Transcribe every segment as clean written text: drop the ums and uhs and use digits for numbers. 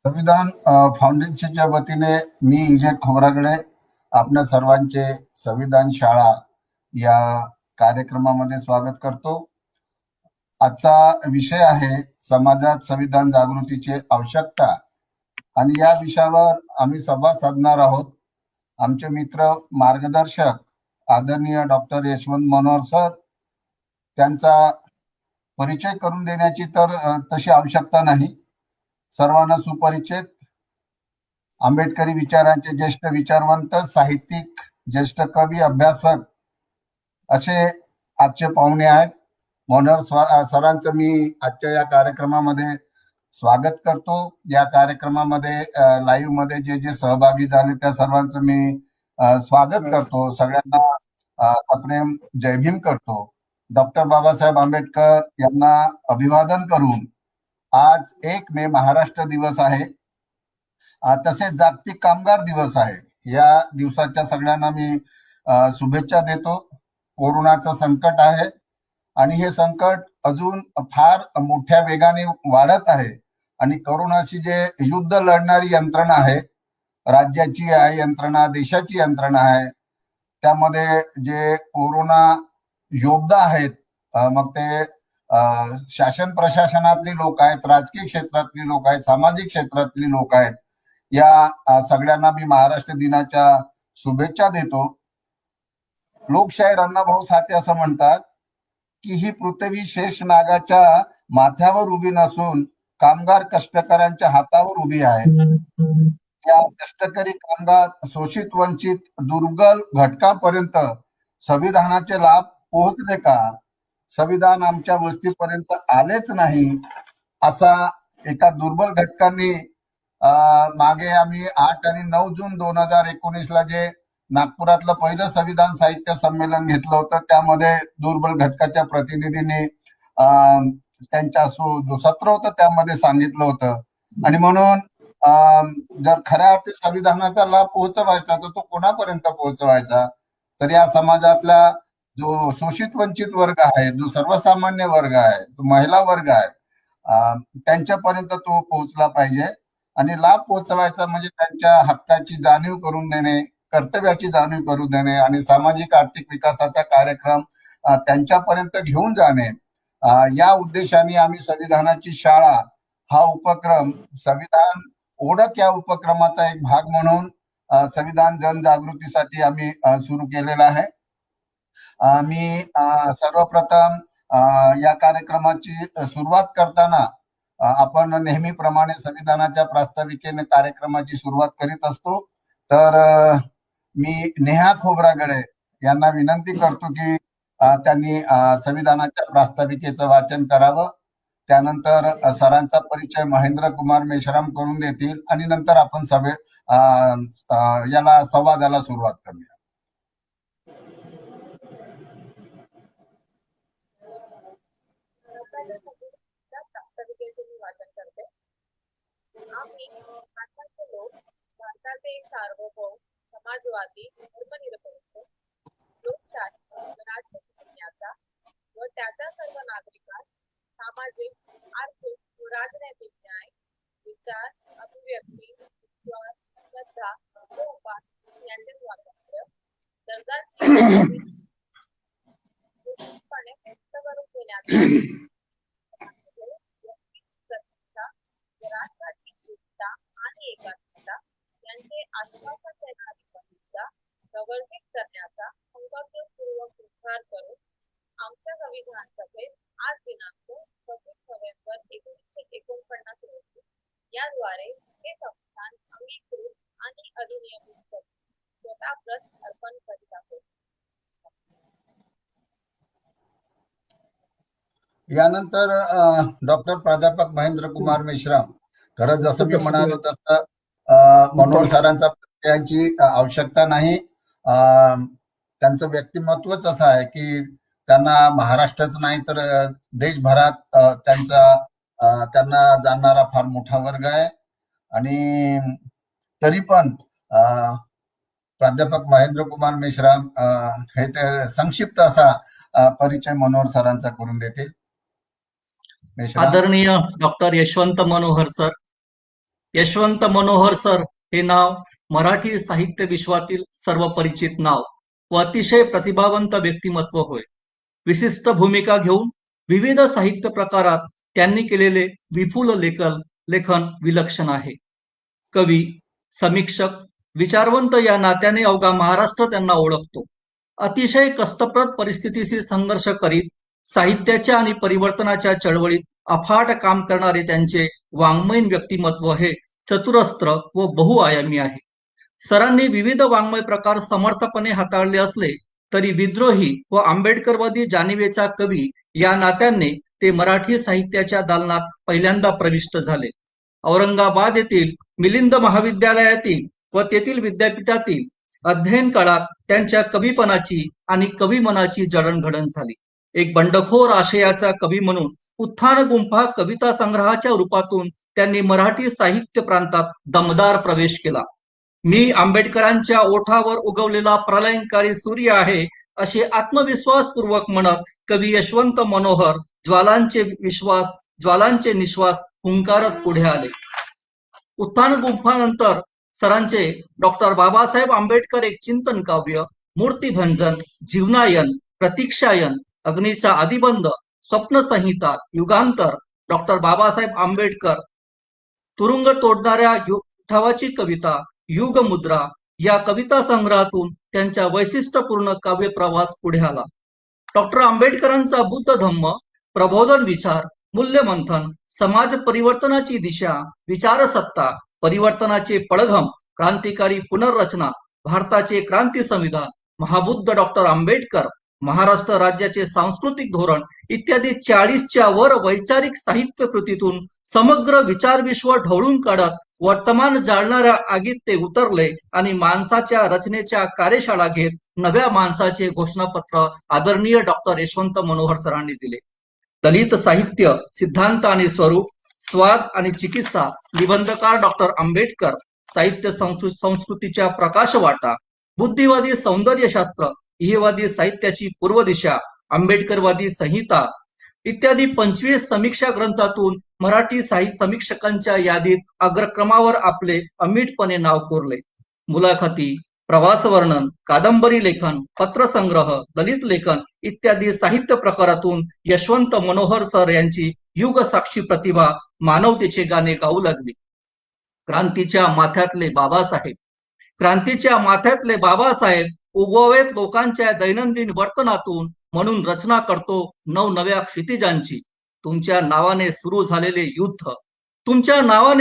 संविधान फाउंडेशनच्या वतीने मी इजेट खोब्रागडे आपल्या सर्वांचे संविधान शाळा या कार्यक्रमामध्ये स्वागत करतो। आजचा विषय आहे समाजात संविधान जागृतीची आवश्यकता आणि या विषयावर आम्ही संवाद साधणार आहोत। आमचे मित्र मार्गदर्शक आदरणीय डॉक्टर यशवंत मनोहर सर, त्यांचा परिचय करून देण्याची तर तशी आवश्यकता नाही, सर्वांना सुपरिचित आंबेडकरी विचारांचे ज्येष्ठ विचारवंत, साहित्यिक, ज्येष्ठ कवी, अभ्यासक असे आजचे पाहुणे आहेत। मनोहर सरांचं मी आजच्या या कार्यक्रमामध्ये स्वागत करतो। या कार्यक्रमामध्ये लाईव्ह मध्ये जे जे सहभागी झाले त्या सर्वांचं मी स्वागत करतो, सगळ्यांना सप्रेम जय भीम करतो। डॉक्टर बाबासाहेब आंबेडकर यांना अभिवादन करून आज 1 मे महाराष्ट्र दिवस आहे, तसेच जागतिक कामगार दिवस आहे। या दिवसाच्या सगळ्यांना मी शुभेच्छा देतो। कोरोनाचं संकट आहे आणि हे संकट अजून फार मोठ्या वेगाने वाढत आहे आणि कोरोनाशी जे युद्ध लढणारी यंत्रणा आहे, राज्याची आहे यंत्रणा, देशाची यंत्रणा आहे, त्यामध्ये जे कोरोना योद्धा आहेत, मग ते शासन प्रशासनातली लोक आहेत, राजकीय क्षेत्रातली लोक आहेत, सामाजिक क्षेत्रातली लोक आहेत, या सगळ्यांना मी महाराष्ट्र दिनाच्या शुभेच्छा देतो। लोकशाहीर अण्णाभाऊ साठे असं म्हणतात की ही पृथ्वी शेष नागाच्या माथ्यावर उभी नसून कामगार कष्टकऱ्यांच्या हातावर उभी आहे। या कष्टकरी कामगार, शोषित, वंचित, दुर्बल घटकांपर्यंत संविधानाचे लाभ पोहोचले का? संविधान आमच्या वस्तीपर्यंत आलेच नाही, असा एका दुर्बल घटकांनी मागे आम्ही 8 आणि 9 जून 2019 ला जे नागपुरातलं पहिलं संविधान साहित्य संमेलन घेतलं होतं, त्यामध्ये दुर्बल घटकाच्या प्रतिनिधींनी त्यांच्या जो सत्र होतं त्यामध्ये सांगितलं होतं। आणि म्हणून जर खऱ्या अर्थी संविधानाचा लाभ पोहोचवायचा तर तो कोणापर्यंत पोहोचवायचा? तर या समाजातला जो शोषित वंचित वर्ग आहे, जो सर्वसामान्य वर्ग आहे, जो महिला वर्ग आहे, त्यांच्यापर्यंत तो पोहोचला पाहिजे। आणि लाभ पोहोचवायचा म्हणजे त्यांच्या हक्काची जाणीव करून देणे, कर्तव्याची जाणीव करून देणे आणि सामाजिक आर्थिक विकासाचा कार्यक्रम त्यांच्यापर्यंत घेऊन जाणे, या उद्देशाने आम्ही संविधानाची शाळा हा उपक्रम, संविधान ओळख या उपक्रमाचा एक भाग म्हणून संविधान जनजागृतीसाठी आम्ही सुरू केलेला आहे। मी सर्वप्रथम या कार्यक्रमाची सुरुवात करताना आपण नेहमीप्रमाणे संविधानाच्या प्रास्ताविकेने कार्यक्रमाची सुरुवात करीत असतो। तर मी नेहा खोब्रागडे यांना विनंती करतो की त्यांनी संविधानाच्या प्रास्ताविकेचं वाचन करावं। त्यानंतर सरांचा परिचय महेंद्र कुमार मेश्राम करून देतील आणि नंतर आपण याला संवादाला सुरुवात करूया। वाचन करते। आम्ही भारताचे लोक, भारताचे एक सार्वभौम, समाजवादी, धर्मनिरपेक्ष, लोकशाही राज्यघटनेचा व त्याच्या सर्व नागरिकांस सामाजिक, आर्थिक व राजनैतिक न्याय, विचार, अभिव्यक्ती, विश्वास, श्रद्धा व उपासना यांचे स्वातंत्र्य, दर्जाची व्यक्त करून देण्याचा राष्ट्राची एकता आणि एकात्मता यांचे आश्वासन देणारी प्रतिष्ठा प्रवर्धित करण्याचा संकल्पपूर्वक निर्धार करून आमच्या संविधान सभेत आज दिनांक 26 नोव्हेंबर 1949 रोजी याद्वारे हे संविधान अंगीकृत आणि अधिनियमित करून स्वतःप्रत अर्पण करीत आहोत। यानंतर डॉक्टर प्राध्यापक महेंद्र कुमार मेश्राम, खरं जसं मी म्हणालो तसं मनोहर सरांचा परिचयाची आवश्यकता नाही। त्यांचं व्यक्तिमत्वच असं आहे की त्यांना महाराष्ट्रच नाही तर देशभरात त्यांना जाणणारा फार मोठा वर्ग आहे। आणि तरी पण प्राध्यापक महेंद्र कुमार मेश्राम हे ते संक्षिप्त असा परिचय मनोहर सरांचा करून देतील। आदरणीय doctor Yashwant Manohar sir, Yashwant Manohar sir हे नाव मराठी साहित्य विश्वातील सर्व परिचित नाव व अतिशय प्रतिभावंत व्यक्तिमत्व होय. विशिष्ट भूमिका घेऊन विविध साहित्य प्रकारात त्यांनी केलेले विपुल लेखन विलक्षण आहे. कवी, समीक्षक, विचारवंत या नात्याने अवघा महाराष्ट्र त्यांना ओळखतो. अतिशय कष्टप्रद परिस्थितीशी संघर्ष करीत साहित्याच्या आणि परिवर्तनाच्या चळवळीत अफाट काम करणारे त्यांचे वाङ्मयीन व्यक्तिमत्व हे चतुरस्त्र व बहुआयामी आहे. सरांनी विविध वाङ्मय प्रकार समर्थपणे हाताळले असले तरी विद्रोही व आंबेडकरवादी जाणिवेचा कवी या नात्याने ते मराठी साहित्याच्या दालनात पहिल्यांदा प्रविष्ट झाले. औरंगाबाद येथील मिलिंद महाविद्यालयातील व तेथील विद्यापीठातील अध्ययन काळात त्यांच्या कवीपणाची आणि कवीमनाची जडणघडण झाली. एक बंडखोर आशयाचा कवी म्हणून उत्थान गुंफा कविता संग्रहाच्या रूपातून त्यांनी मराठी साहित्य प्रांतात दमदार प्रवेश केला. मी आंबेडकरांच्या ओठावर उगवलेला प्रलयंकारी सूर्य आहे असे आत्मविश्वासपूर्वक म्हणत कवी यशवंत मनोहर ज्वालांचे निश्वास हुंकारत पुढे आले. उत्थान गुंफानंतर सरांचे डॉक्टर बाबासाहेब आंबेडकर एक चिंतन काव्य, मूर्तिभंजन, जीवनायन, प्रतीक्षायन, अग्नीचा आदिबंध, स्वप्नसंहिता, युगांतर, डॉक्टर बाबासाहेब आंबेडकर, तुरुंग तोडणाऱ्या उठावाची कविता, युगमुद्रा या कविता संग्रहातून त्यांच्या वैशिष्ट्यपूर्ण काव्य प्रवास पुढे आला. डॉक्टर आंबेडकरांचा बुद्ध धम्म, प्रबोधन विचार, मूल्यमंथन, समाज परिवर्तनाची दिशा, विचारसत्ता, परिवर्तनाचे पडघम, क्रांतिकारी पुनर्रचना, भारताचे क्रांती संविधान, महाबुद्ध डॉक्टर आंबेडकर, महाराष्ट्र राज्याचे सांस्कृतिक धोरण इत्यादी 40च्या वर वैचारिक साहित्य कृतीतून समग्र विचारविश्व ढवळून काढत वर्तमान जाळणाऱ्या आगीत ते उतरले आणि माणसाच्या रचनेच्या कार्यशाळा घेत नव्या माणसाचे घोषणापत्र आदरणीय डॉक्टर यशवंत मनोहर सरांनी दिले. दलित साहित्य, सिद्धांत आणि स्वरूप, स्वाद आणि चिकित्सा, निबंधकार डॉक्टर आंबेडकर, साहित्य संस्कृतीच्या प्रकाशवाटा, बुद्धिवादी सौंदर्यशास्त्र, इहेवादी साहित्याची पूर्व दिशा, आंबेडकरवादी संहिता इत्यादी 25 समीक्षा ग्रंथातून मराठी साहित्य समीक्षकांच्या यादीत अग्रक्रमावर आपले अमीटपणे नाव कोरले. मुलाखती, प्रवास वर्णन, कादंबरी लेखन, पत्रसंग्रह, दलित लेखन इत्यादी साहित्य प्रकारातून यशवंत मनोहर सर यांची युगसाक्षी प्रतिभा मानवतेचे गाणे गाऊ लागली. क्रांतीच्या माथ्यातले बाबासाहेब उगवावेत लोकांच्या दैनंदिन वर्तनातून, म्हणून रचना करतो नवनव्या क्षितिजांची. तुमच्या नावाने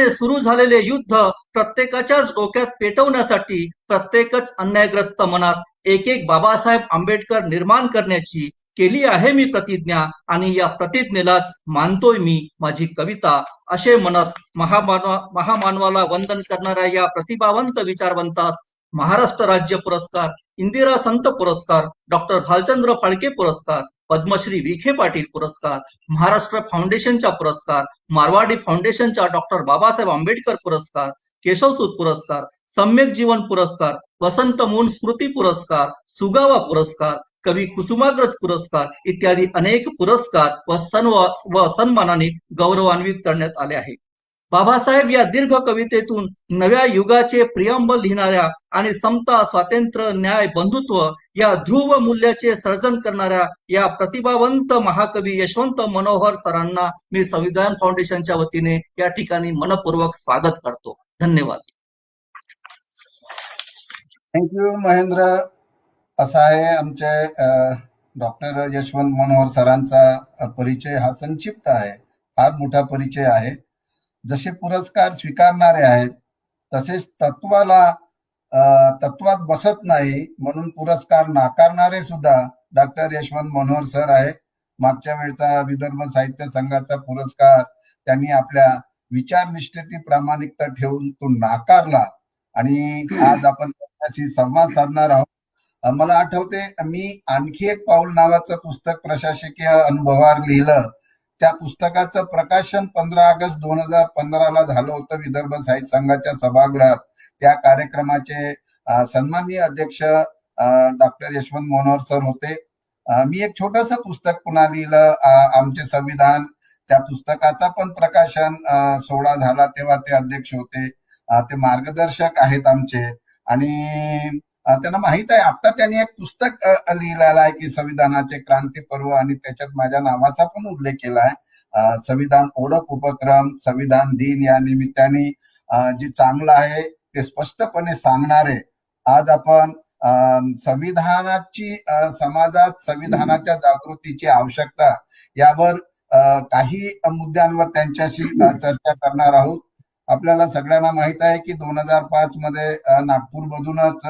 सुरू झालेले युद्ध प्रत्येकाच्याच डोक्यात पेटवण्यासाठी प्रत्येकच अन्यायग्रस्त मनात एक एक बाबासाहेब आंबेडकर निर्माण करण्याची केली आहे मी प्रतिज्ञा आणि या प्रतिज्ञेलाच मानतोय मी माझी कविता असे म्हणत महामानवाला वंदन करणाऱ्या या प्रतिभावंत विचारवंतास महाराष्ट्र राज्य पुरस्कार, इंदिरा संत पुरस्कार, डॉक्टर भालचंद्र फाळके पुरस्कार, पद्मश्री विखे पाटील पुरस्कार, महाराष्ट्र फाउंडेशनचा पुरस्कार, मारवाडी फाउंडेशनचा डॉक्टर बाबासाहेब आंबेडकर पुरस्कार, केशवसूत पुरस्कार, सम्यक जीवन पुरस्कार, वसंत मून स्मृती पुरस्कार, सुगावा पुरस्कार, कवी कुसुमाग्रज पुरस्कार इत्यादी अनेक पुरस्कार व सन्मानाने गौरवान्वित करण्यात आले आहे. बाबासाहेब या दीर्घ कवितेतून नव्या युगाचे प्रियंबल लिहिणाऱ्या आणि समता, स्वातंत्र्य, न्याय, बंधुत्व या ध्रुव मूल्याचे सर्जन करणाऱ्या या प्रतिभावंत महाकवी यशवंत मनोहर सरांना मी संविधान फाउंडेशनच्या वतीने या ठिकाणी मनपूर्वक स्वागत करतो. धन्यवाद. थँक्यू महेंद्र. असा आहे आमचे डॉक्टर यशवंत मनोहर सरांचा परिचय. हा संक्षिप्त आहे, फार मोठा परिचय आहे. जसे पुरस्कार स्वीकारणारे आहेत तसेच तत्वात बसत नाही म्हणून पुरस्कार नाकारणारे सुद्धा डॉक्टर यशवंत मनोहर सर आहे. मागच्या वेळचा विदर्भ साहित्य संघाचा पुरस्कार त्यांनी आपल्या विचारनिष्ठेची प्रामाणिकता ठेवून तो नाकारला आणि आज आपण त्याशी संवाद साधणार आहोत. मला आठवते, मी आणखी एक पाऊल नावाचं पुस्तक प्रशासकीय अनुभवावर लिहिलं. त्या पुस्तकाचं प्रकाशन 15 ऑगस्ट 2015 झालं होतं विदर्भ साहित्य संघाच्या सभागृहात. त्या कार्यक्रमाचे सन्माननीय अध्यक्ष डॉक्टर यशवंत मनोहर सर होते. मी एक छोटंसं पुस्तक पुन्हा लिहिलं, आमचे संविधान, त्या पुस्तकाचा पण प्रकाशन सोहळा झाला तेव्हा ते अध्यक्ष होते. ते मार्गदर्शक आहेत आमचे. आणि त्यांना माहित आहे, आता त्यांनी एक पुस्तक लिहिलेलं आहे की संविधानाचे क्रांती पर्व, आणि त्याच्यात माझ्या नावाचा पण उल्लेख केला आहे. संविधान ओळख उपक्रम, संविधान दिन या निमित्ताने जे चांगलं आहे ते स्पष्टपणे सांगणारे आज आपण संविधानाची समाजात संविधानाच्या जागृतीची आवश्यकता यावर काही मुद्द्यांवर त्यांच्याशी चर्चा करणार आहोत. आपल्याला सगळ्यांना माहित आहे की 2005 मध्ये नागपूरमधूनच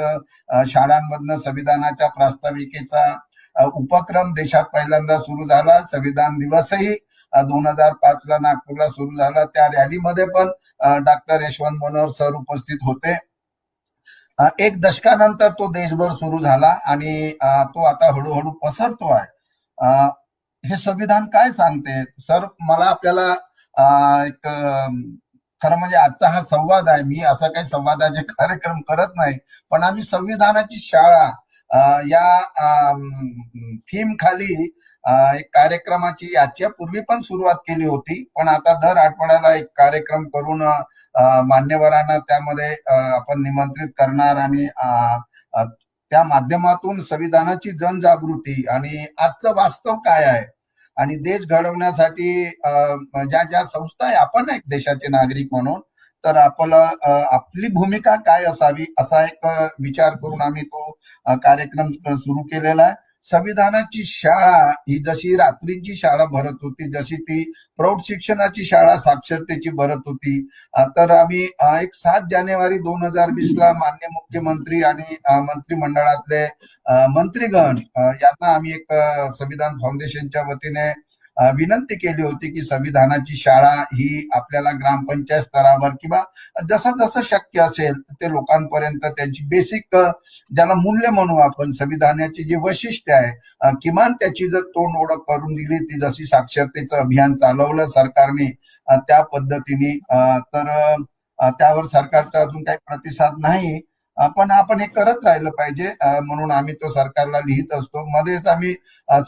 शाळांमधनं संविधानाच्या प्रास्ताविकेचा उपक्रम देशात पहिल्यांदा सुरू झाला. संविधान दिवसही 2005 ला नागपूरला सुरू झाला. त्या रॅलीमध्ये पण डॉक्टर यशवंत मनोहर सर उपस्थित होते. एक दशकानंतर तो देशभर सुरू झाला आणि तो आता हळूहळू पसरतो आहे. हे संविधान काय सांगते सर? मला आपल्याला एक खरं म्हणजे आजचा हा संवाद आहे. मी असा काही संवादाचे कार्यक्रम करत नाही, पण आम्ही संविधानाची शाळा या थीम खाली एक कार्यक्रमाची याच्या पूर्वी पण सुरुवात केली होती, पण आता दर आठवड्याला एक कार्यक्रम करून मान्यवरांना त्यामध्ये आपण निमंत्रित करणार आणि त्या माध्यमातून संविधानाची जनजागृती आणि आजचं वास्तव काय आहे आणि देश घडवण्यासाठी ज्या ज्या संस्था आहे, आपण एक देशाचे नागरिक म्हणून तर आपली भूमिका काय असावी असा एक विचार करून आम्ही तो कार्यक्रम सुरू केलेला आहे. संविधानाची शाळा ही जशी रात्रीची शाळा भरत होती, जशी ती प्रौढ शिक्षणाची शाळा साक्षरतेची भरत होती, तर आम्ही एक 7 जानेवारी 2020 ला माननीय मुख्यमंत्री आणि मंत्रिमंडळातले मंत्रीगण यांना आम्ही एक संविधान फाउंडेशनच्या वतीने विनंती केली होती की संविधानाची शाळा ही आपल्याला ग्रामपंचायत स्तरावर किंवा जसं जसं शक्य असेल ते लोकांपर्यंत त्यांची बेसिक ज्याला मूल्य म्हणू आपण, संविधानाची जी वैशिष्ट्य आहे किमान त्याची जर तोंड ओळख करून दिली, ती जशी साक्षरतेचं अभियान चालवलं सरकारने त्या पद्धतीने, तर त्यावर सरकारचा अजून काही प्रतिसाद नाही, पण आपण हे करत राहिलं पाहिजे म्हणून आम्ही तो सरकारला लिहित असतो. मध्येच आम्ही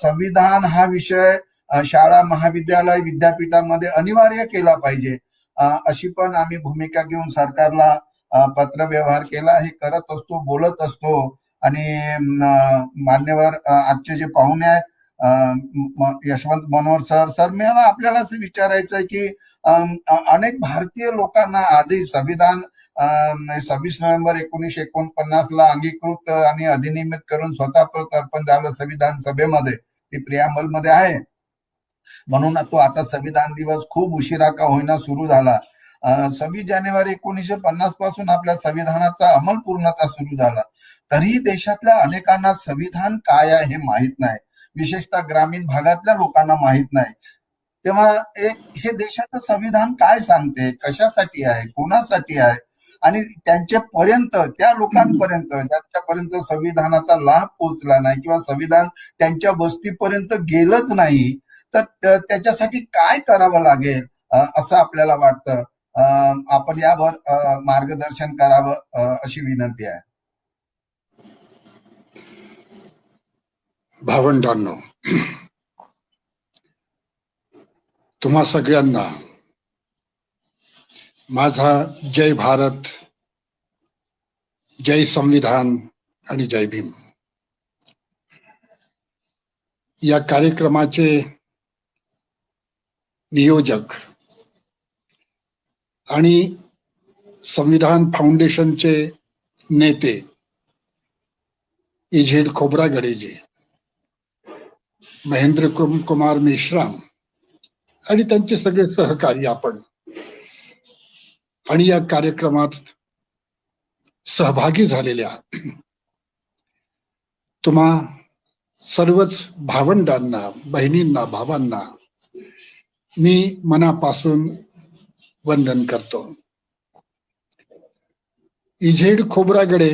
संविधान हा विषय शाळा, महाविद्यालय, विद्यापीठामध्ये अनिवार्य केला पाहिजे अशी पण आम्ही भूमिका घेऊन सरकारला पत्रव्यवहार केला. हे करत असतो, बोलत असतो. आणि मान्यवर आजचे जे पाहुणे आहेत यशवंत मनोहर सर मला आपल्याला असं विचारायचं आहे की अनेक भारतीय लोकांना आजही संविधान 26 नोव्हेंबर 1949 ला अंगीकृत आणि अधिनियमित करून स्वतः अर्पण झालं संविधान सभेमध्ये, ती प्रिॲम्बल मध्ये आहे. म्हणून तो आता संविधान दिवस खूप उशिरा का होईना सुरू झाला. 26 जानेवारी 1950 पासून आपल्या संविधानाचा अंमल पूर्णतः सुरू झाला, तरीही देशातल्या अनेकांना संविधान काय आहे हे माहित नाही, विशेषतः ग्रामीण भागातल्या लोकांना माहित नाही. तेव्हा हे देशाचं संविधान काय सांगते, कशासाठी आहे, कोणासाठी आहे, आणि त्यांच्यापर्यंत, त्या लोकांपर्यंत ज्यांच्यापर्यंत संविधानाचा लाभ पोहोचला नाही किंवा संविधान त्यांच्या वस्तीपर्यंत गेलंच नाही, तर त्याच्यासाठी काय करावं लागेल असं आपल्याला वाटतं. आपण यावर मार्गदर्शन करावं अशी विनंती आहे. भावंडांनो, तुम्हा सगळ्यांना माझा जय भारत, जय संविधान आणि जय भीम. या कार्यक्रमाचे नियोजक आणि संविधान फाउंडेशनचे नेते इझेड खोब्रागडेजी, महेंद्र कुमार मेश्राम आणि त्यांचे सगळे सहकारी आपण आणि या कार्यक्रमात सहभागी झालेल्या तुम्हा सर्वच भावंडांना, बहिणींना, भावांना मी मनापासून वंदन करतो. इझेड खोब्रागडे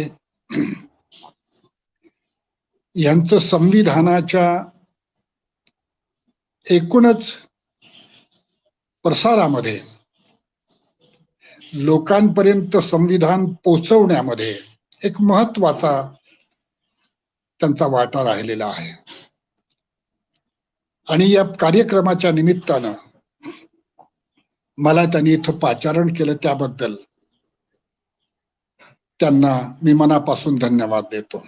यांचं संविधानाच्या एकूणच प्रसारामध्ये, लोकांपर्यंत संविधान पोहोचवण्यामध्ये एक महत्वाचा त्यांचा वाटा राहिलेला आहे. आणि या कार्यक्रमाच्या निमित्तानं मला त्यांनी इथं पाचारण केलं त्याबद्दल त्यांना मी मनापासून धन्यवाद देतो.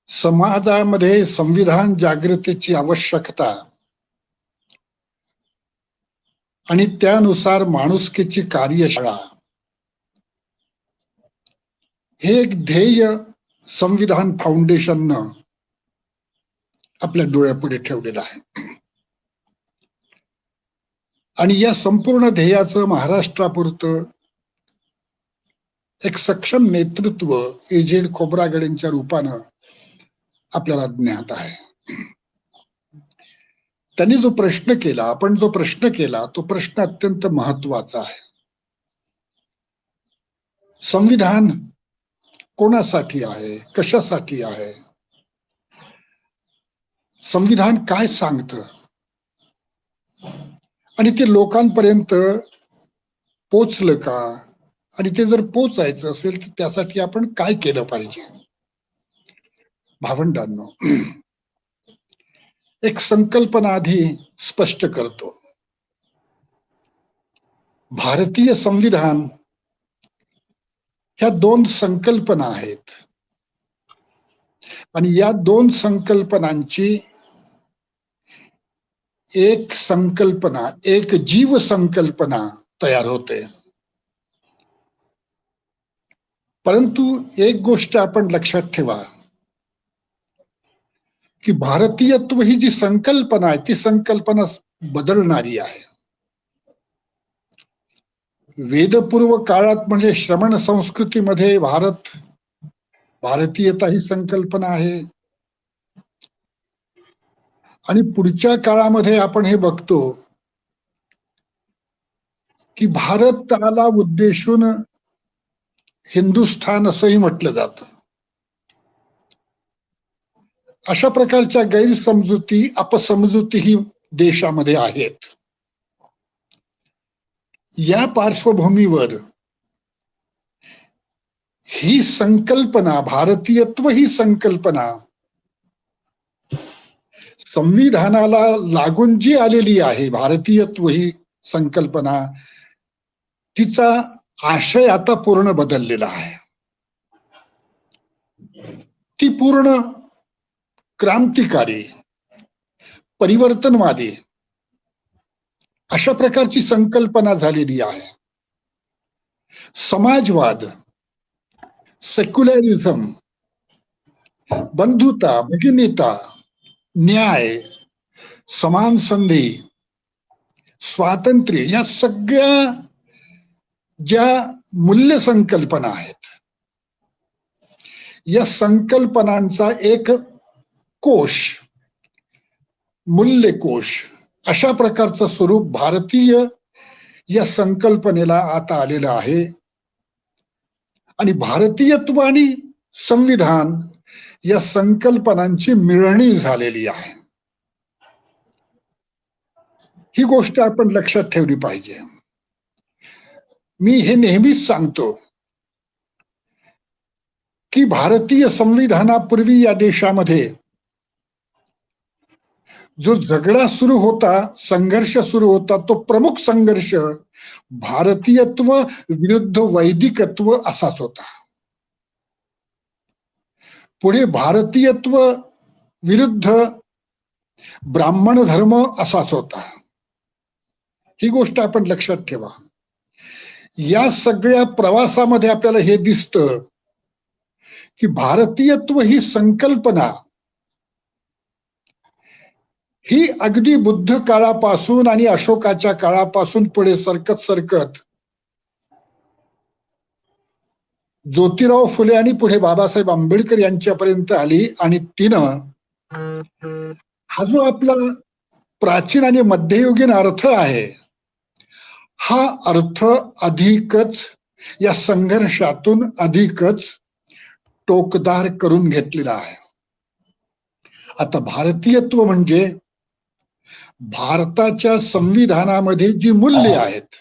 समाजामध्ये संविधान जागृतीची आवश्यकता आणि त्यानुसार माणुसकीची कार्यशाळा हे एक ध्येय संविधान फाउंडेशननं आपल्या डोळ्यापुढे ठेवलेलं आहे. आणि या संपूर्ण ध्येयाचं महाराष्ट्रापुरतं एक सक्षम नेतृत्व एजेड खोब्रागडेंच्या रूपानं आपल्याला ज्ञात आहे. त्यांनी जो प्रश्न केला, आपण जो प्रश्न केला, तो प्रश्न अत्यंत महत्वाचा आहे. संविधान कोणासाठी आहे, कशासाठी आहे, संविधान काय सांगतं आणि ते लोकांपर्यंत पोचलं का, आणि ते जर पोचायचं असेल तर त्यासाठी आपण काय केलं पाहिजे. भावंडांनो, एक संकल्पना आधी स्पष्ट करतो. भारतीय संविधान ह्या दोन संकल्पना आहेत आणि या दोन संकल्पनांची एक संकल्पना, एक जीव संकल्पना तयार होते. परंतु एक गोष्ट आपण लक्षात ठेवा की भारतीयत्व ही जी संकल्पना आहे ती संकल्पना बदलणारी आहे. वेदपूर्व काळात म्हणजे श्रमण संस्कृतीमध्ये भारतीयता ही संकल्पना आहे आणि पुढच्या काळामध्ये आपण हे बघतो की भारताला उद्देशून हिंदुस्थान असंही म्हटलं जातं. अशा प्रकारच्या गैरसमजुती, अपसमजुती ही देशामध्ये आहेत. या पार्श्वभूमीवर ही संकल्पना, भारतीयत्व ही संकल्पना संविधानाला लागून जी आलेली आहे, भारतीयत्व ही संकल्पना, तिचा आशय आता पूर्ण बदललेला आहे. ती पूर्ण क्रांतिकारी, परिवर्तनवादी अशा प्रकारची संकल्पना झालेली आहे. समाजवाद, सेक्युलरिझम, बंधुता, भगिनीता, न्याय, समान संधी, स्वातंत्र्य, या सगळ्या ज्या मूल्य संकल्पना आहेत, या संकल्पनांचा एक कोश, मूल्यकोश, अशा प्रकारचं स्वरूप भारतीय या संकल्पनेला आता आलेलं आहे. आणि भारतीयत्व आणि संविधान या संकल्पनांची मिळणी झालेली आहे. ही गोष्ट आपण लक्षात ठेवली पाहिजे. मी हे नेहमीच सांगतो की भारतीय संविधानापूर्वी या देशामध्ये जो झगडा सुरू होता, संघर्ष सुरू होता, तो प्रमुख संघर्ष भारतीयत्व विरुद्ध वैदिकत्व असाच होता. पुढे भारतीयत्व विरुद्ध ब्राह्मण धर्म असाच होता. ही गोष्ट आपण लक्षात ठेवा. या सगळ्या प्रवासामध्ये आपल्याला हे दिसतं की भारतीयत्व ही संकल्पना ही अगदी बुद्ध काळापासून आणि अशोकाच्या काळापासून पुढे सरकत सरकत ज्योतिराव फुले आणि पुढे बाबासाहेब आंबेडकर यांच्यापर्यंत आली. आणि तिनं हा जो आपला प्राचीन आणि मध्ययुगीन अर्थ आहे, हा अर्थ अधिकच या संघर्षातून अधिकच टोकदार करून घेतलेला आहे. आता भारतीयत्व म्हणजे भारताच्या संविधानामध्ये जी मूल्य आहेत,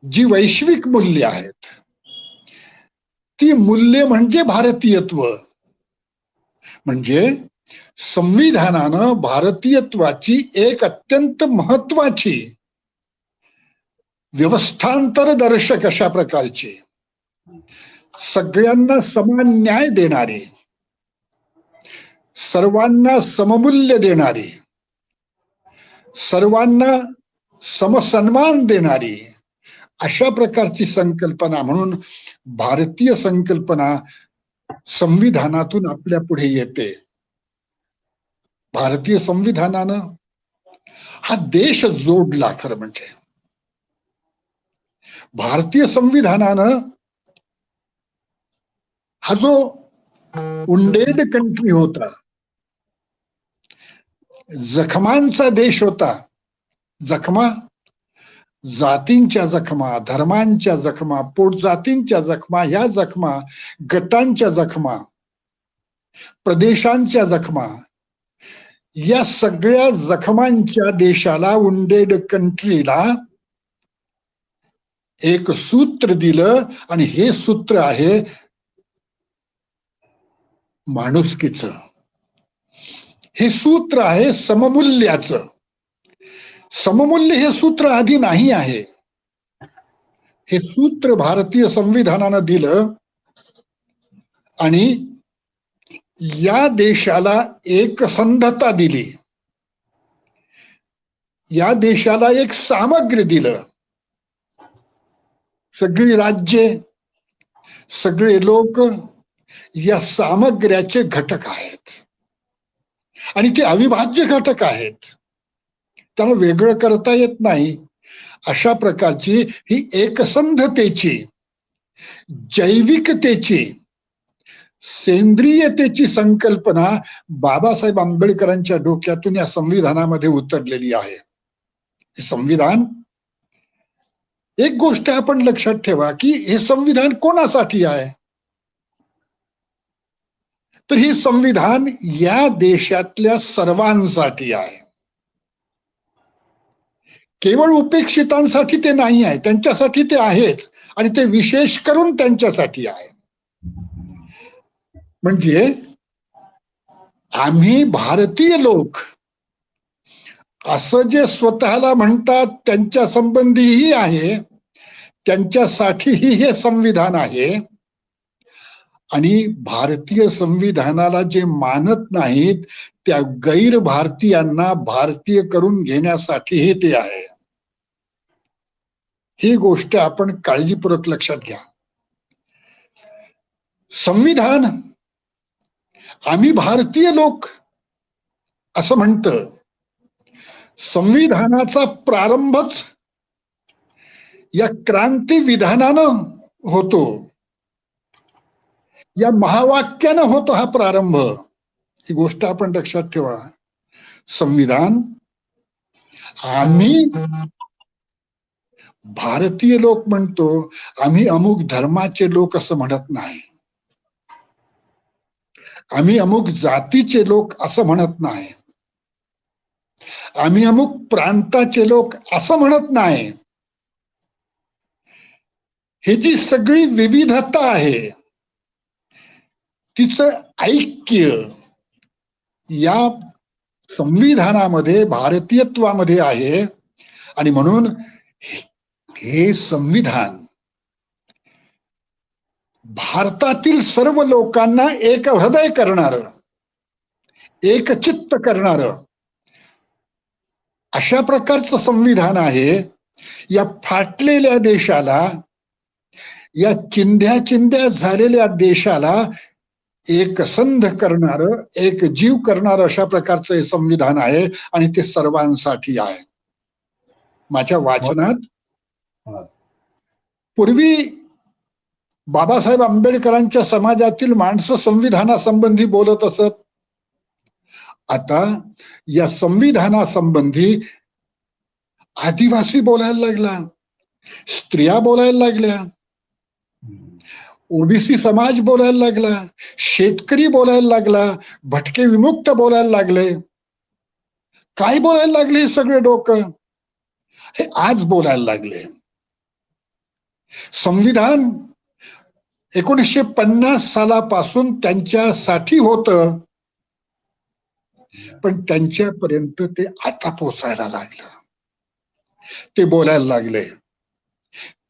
जी वैश्विक मूल्य आहेत, ती मूल्य म्हणजे भारतीयत्व. म्हणजे संविधानानं भारतीयत्वाची एक अत्यंत महत्वाची व्यवस्थांतरदर्शक अशा प्रकारची, सगळ्यांना समान न्याय देणारी, सर्वांना सममूल्य देणारी, सर्वांना समसन्मान देणारी अशा प्रकारची संकल्पना म्हणून भारतीय संकल्पना संविधानातून आपल्या पुढे येते. भारतीय संविधानानं हा देश जोडला. खरं म्हणजे भारतीय संविधानानं हा जो उंडेड कंट्री होता, जखमांचा देश होता, जखमा, जातींच्या जखमा, धर्मांच्या जखमा, पोटजातींच्या जखमा, ह्या जखमा, गटांच्या जखमा, प्रदेशांच्या जखमा, या सगळ्या जखमांच्या देशाला, उंडेड कंट्रीला एक सूत्र दिलं आणि हे सूत्र आहे माणुसकीचं. हे सूत्र आहे सममूल्याचं. सममूल्य हे सूत्र आधी नाही आहे. हे सूत्र भारतीय संविधानानं दिलं आणि या देशाला एकसंधता दिली, या देशाला एक सामग्री दिलं. सगळी राज्ये, सगळे लोक या सामग्र्याचे घटक आहेत आणि ते अविभाज्य घटक आहेत. त्यांना वेगळं करता येत नाही. अशा प्रकारची ही एकसंधतेची, जैविकतेची, सेंद्रियतेची संकल्पना बाबासाहेब आंबेडकरांच्या डोक्यातून या संविधानामध्ये उतरलेली आहे. संविधान, एक गोष्ट आपण लक्षात ठेवा की हे संविधान कोणासाठी आहे, तर हे संविधान या देशातल्या सर्वांसाठी आहे. केवळ उपेक्षितांसाठी ते नाही आहे, त्यांच्यासाठी ते आहेच आणि ते विशेष करून त्यांच्यासाठी आहे. म्हणजे आम्ही भारतीय लोक असं जे स्वतःला म्हणतात त्यांच्या संबंधीही आहे, त्यांच्यासाठीही हे संविधान आहे. आणि भारतीय संविधानाला जे मानत नाहीत त्या गैर भारतीयांना भारतीय करून घेण्यासाठीही ते आहे. ही गोष्ट आपण काळजीपूर्वक लक्षात घ्या. संविधान आम्ही भारतीय लोक असं म्हणतं. संविधानाचा प्रारंभच या क्रांती विधानानं होतो, या महावाक्यानं होतो हा प्रारंभ. ही गोष्ट आपण लक्षात ठेवा. संविधान आम्ही भारतीय लोक म्हणतो, आम्ही अमुक धर्माचे लोक असं म्हणत नाही, आम्ही अमुक जातीचे लोक असं म्हणत नाही, आम्ही अमुक प्रांताचे लोक असं म्हणत नाही. हे जी सगळी विविधता आहे तिचं ऐक्य या संविधानामध्ये, भारतीयत्वामध्ये आहे. आणि म्हणून हे संविधान भारतातील सर्व लोकांना एक हृदय करणारं, एकचित्त करणारं अशा प्रकारचं संविधान आहे. या फाटलेल्या देशाला, या चिंध्या चिंध्या झालेल्या देशाला एकसंध करणारं, एक जीव करणारं अशा प्रकारचं हे संविधान आहे आणि ते सर्वांसाठी आहे. माझ्या वाचनात पूर्वी बाबासाहेब आंबेडकरांच्या समाजातील माणसं संविधानासंबंधी बोलत असत. आता या संविधानासंबंधी आदिवासी बोलायला लागला, स्त्रिया बोलायला लागल्या, ओबीसी समाज बोलायला लागला, शेतकरी बोलायला लागला, भटके विमुक्त बोलायला लागले. काय बोलायला लागले हे सगळे डोकं? हे आज बोलायला लागले. संविधान 1950 सालापासून त्यांच्यासाठी होतं. पण त्यांच्यापर्यंत ते आता पोचायला लागलं, ते बोलायला लागले.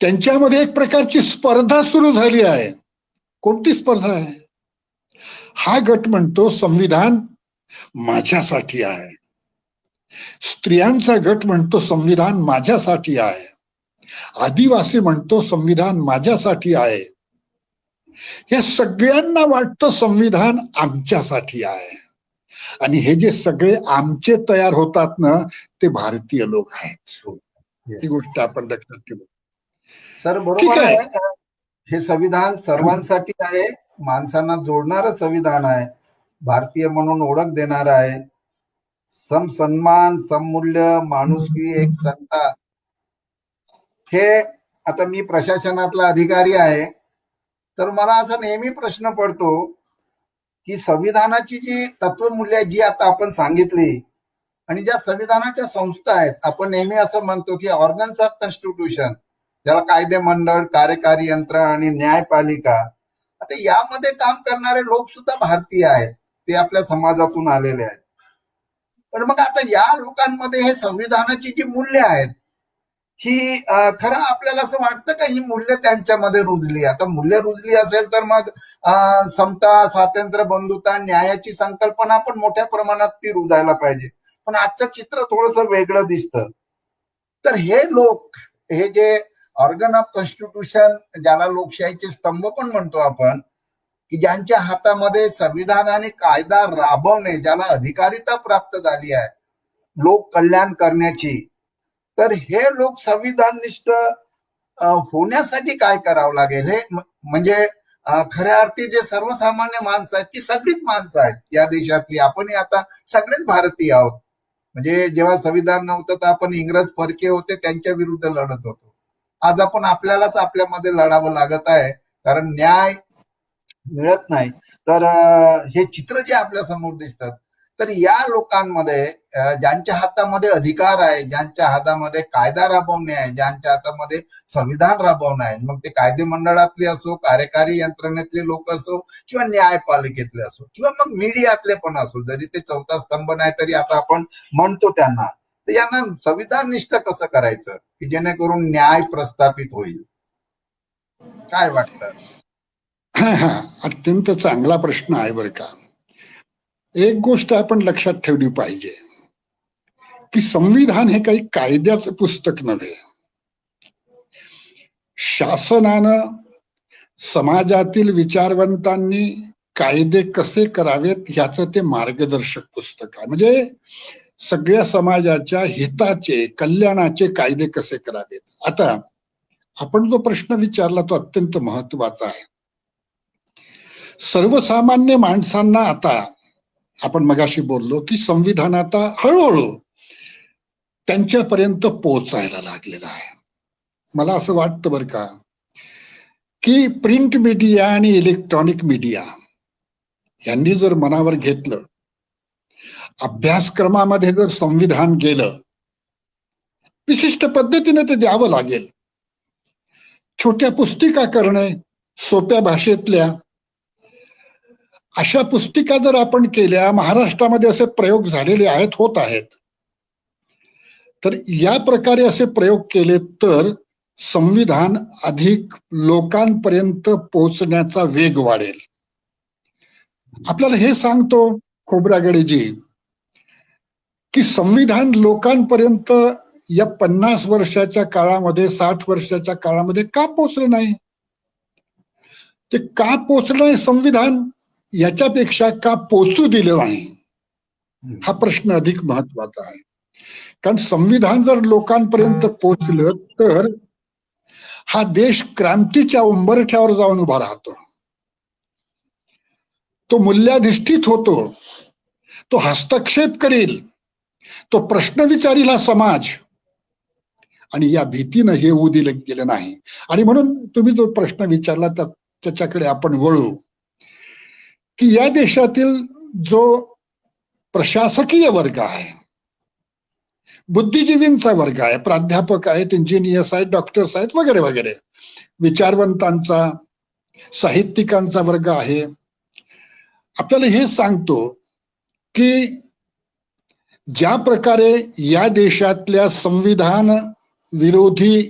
त्यांच्यामध्ये एक प्रकारची स्पर्धा सुरू झाली आहे. कोणती स्पर्धा आहे? हा गट म्हणतो संविधान माझ्यासाठी आहे, स्त्रियांचा गट म्हणतो संविधान माझ्यासाठी आहे, आदिवासी म्हणतो संविधान माझ्यासाठी आहे. या सगळ्यांना वाटतं संविधान आमच्यासाठी आहे. आणि हे जे सगळे आमचे तयार होतात ना, ते भारतीय लोक आहेत. ही गोष्ट आपण लक्षात ठेवू. सर ठीक बरोबर आहे. आहे. हे संविधान सर्वांसाठी आहे, माणसांना जोडणारं संविधान आहे, भारतीय म्हणून ओळख देणार आहे, सम सन्मान, सममूल्य, माणुसकी, एक सत्ता. हे आता मी प्रशासनातला अधिकारी आहे, तर मला असा नेहमी प्रश्न पडतो की संविधानाची जी तत्वमूल्य जी आता आपण सांगितली आणि ज्या संविधानाच्या संस्था आहेत, आपण नेहमी असं म्हणतो की ऑर्गन्स ऑफ कॉन्स्टिट्यूशन, ज्याला कायदे मंडळ, कार्यकारी यंत्र आणि न्यायपालिका, आता यामध्ये काम करणारे लोक सुद्धा भारतीय आहेत, ते आपल्या समाजातून आलेले आहेत. पण मग आता या लोकांमध्ये हे संविधानाची जी मूल्य आहेत, ही खरं आपल्याला असं वाटतं का ही मूल्य त्यांच्यामध्ये रुजली? आता मूल्य रुजली असेल तर मग समता, स्वातंत्र्य, बंधुता, न्यायाची संकल्पना पण मोठ्या प्रमाणात ती रुजायला पाहिजे. पण आजचं चित्र थोडंसं वेगळं दिसतं. तर हे लोक, हे जे ऑर्गन ऑफ कॉन्स्टिट्यूशन, ज्याला लोकशाहीचे स्तंभ पण म्हणतो आपण, की ज्यांच्या हातामध्ये संविधान आणि कायदा राबवणे, ज्याला अधिकारिता प्राप्त झाली आहे लोक कल्याण करण्याची, तर हे लोक संविधाननिष्ठ होण्यासाठी काय करावं लागेल? हे म्हणजे खऱ्या अर्थी जे सर्वसामान्य माणसं आहेत, ती सगळीच माणसं आहेत या देशातली, आपणही आता सगळेच भारतीय आहोत. म्हणजे जेव्हा संविधान नव्हतं तर आपण इंग्रज परके होते, त्यांच्या विरुद्ध लढत होतो. आज आपण आपल्यालाच आपल्यामध्ये लढावं लागत आहे, कारण न्याय मिळत नाही. तर हे चित्र जे आपल्या समोर दिसतात, तर या लोकांमध्ये ज्यांच्या हातामध्ये अधिकार आहे, ज्यांच्या हातामध्ये कायदा राबवणे आहे, ज्यांच्या हातामध्ये संविधान राबवणे आहे, मग ते कायदे मंडळातले असो, कार्यकारी यंत्रणेतले लोक असो, किंवा न्यायपालिकेतले असो, किंवा मग मीडियातले पण असो, जरी ते चौथा स्तंभ नाही तरी आता आपण म्हणतो त्यांना, तर यांना संविधान निष्ठ कसं करायचं की जेणेकरून न्याय प्रस्थापित होईल? काय वाटतं? अत्यंत चांगला प्रश्न आहे बरं का. एक गोष्ट आपण लक्षात ठेवली पाहिजे की संविधान हे काही कायद्याचं पुस्तक नव्हे. शासनानं, समाजातील विचारवंतांनी कायदे कसे करावेत ह्याचं ते मार्गदर्शक पुस्तक आहे. म्हणजे सगळ्या समाजाच्या हिताचे, कल्याणाचे कायदे कसे करावेत. आता आपण जो प्रश्न विचारला तो अत्यंत महत्वाचा आहे. सर्वसामान्य माणसांना आता, आपण मगाशी बोललो की संविधान आता हळूहळू त्यांच्यापर्यंत पोहोचायला लागलेलं आहे. मला असं वाटतं बरं का की प्रिंट मीडिया आणि इलेक्ट्रॉनिक मीडिया यांनी जर मनावर घेतलं, अभ्यासक्रमामध्ये जर संविधान गेलं, विशिष्ट पद्धतीने ते द्यावं लागेल. छोट्या पुस्तिका करणे, सोप्या भाषेतल्या अशा पुस्तिका जर आपण केल्या, महाराष्ट्रामध्ये असे प्रयोग झालेले आहेत, होत आहेत, तर या प्रकारे असे प्रयोग केले तर संविधान अधिक लोकांपर्यंत पोहोचण्याचा वेग वाढेल. आपल्याला हे सांगतो खोब्रागडेजी की संविधान लोकांपर्यंत या 50 वर्षाच्या काळामध्ये, 60 वर्षाच्या काळामध्ये का पोहोचलं नाही? ते का पोहोचलं नाही संविधान, याच्यापेक्षा का पोचू दिलं नाही हा प्रश्न अधिक महत्वाचा आहे. कारण संविधान जर लोकांपर्यंत पोचलं तर हा देश क्रांतीच्या उंबरठ्यावर जाऊन उभा राहतो, तो मूल्याधिष्ठित होतो, तो हस्तक्षेप करील, तो प्रश्न विचारील हा समाज, आणि या भीतीनं हे होऊ दिलं गेलं नाही. आणि म्हणून तुम्ही जो प्रश्न विचारला त्याच्याकडे आपण वळू की या देशातील जो प्रशासकीय वर्ग आहे, बुद्धिजीवींचा वर्ग आहे, प्राध्यापक आहेत, इंजिनियर्स आहेत, डॉक्टर्स आहेत, वगैरे वगैरे, विचारवंतांचा, साहित्यिकांचा वर्ग आहे, आपल्याला हे सांगतो की ज्या प्रकारे या देशातल्या संविधान विरोधी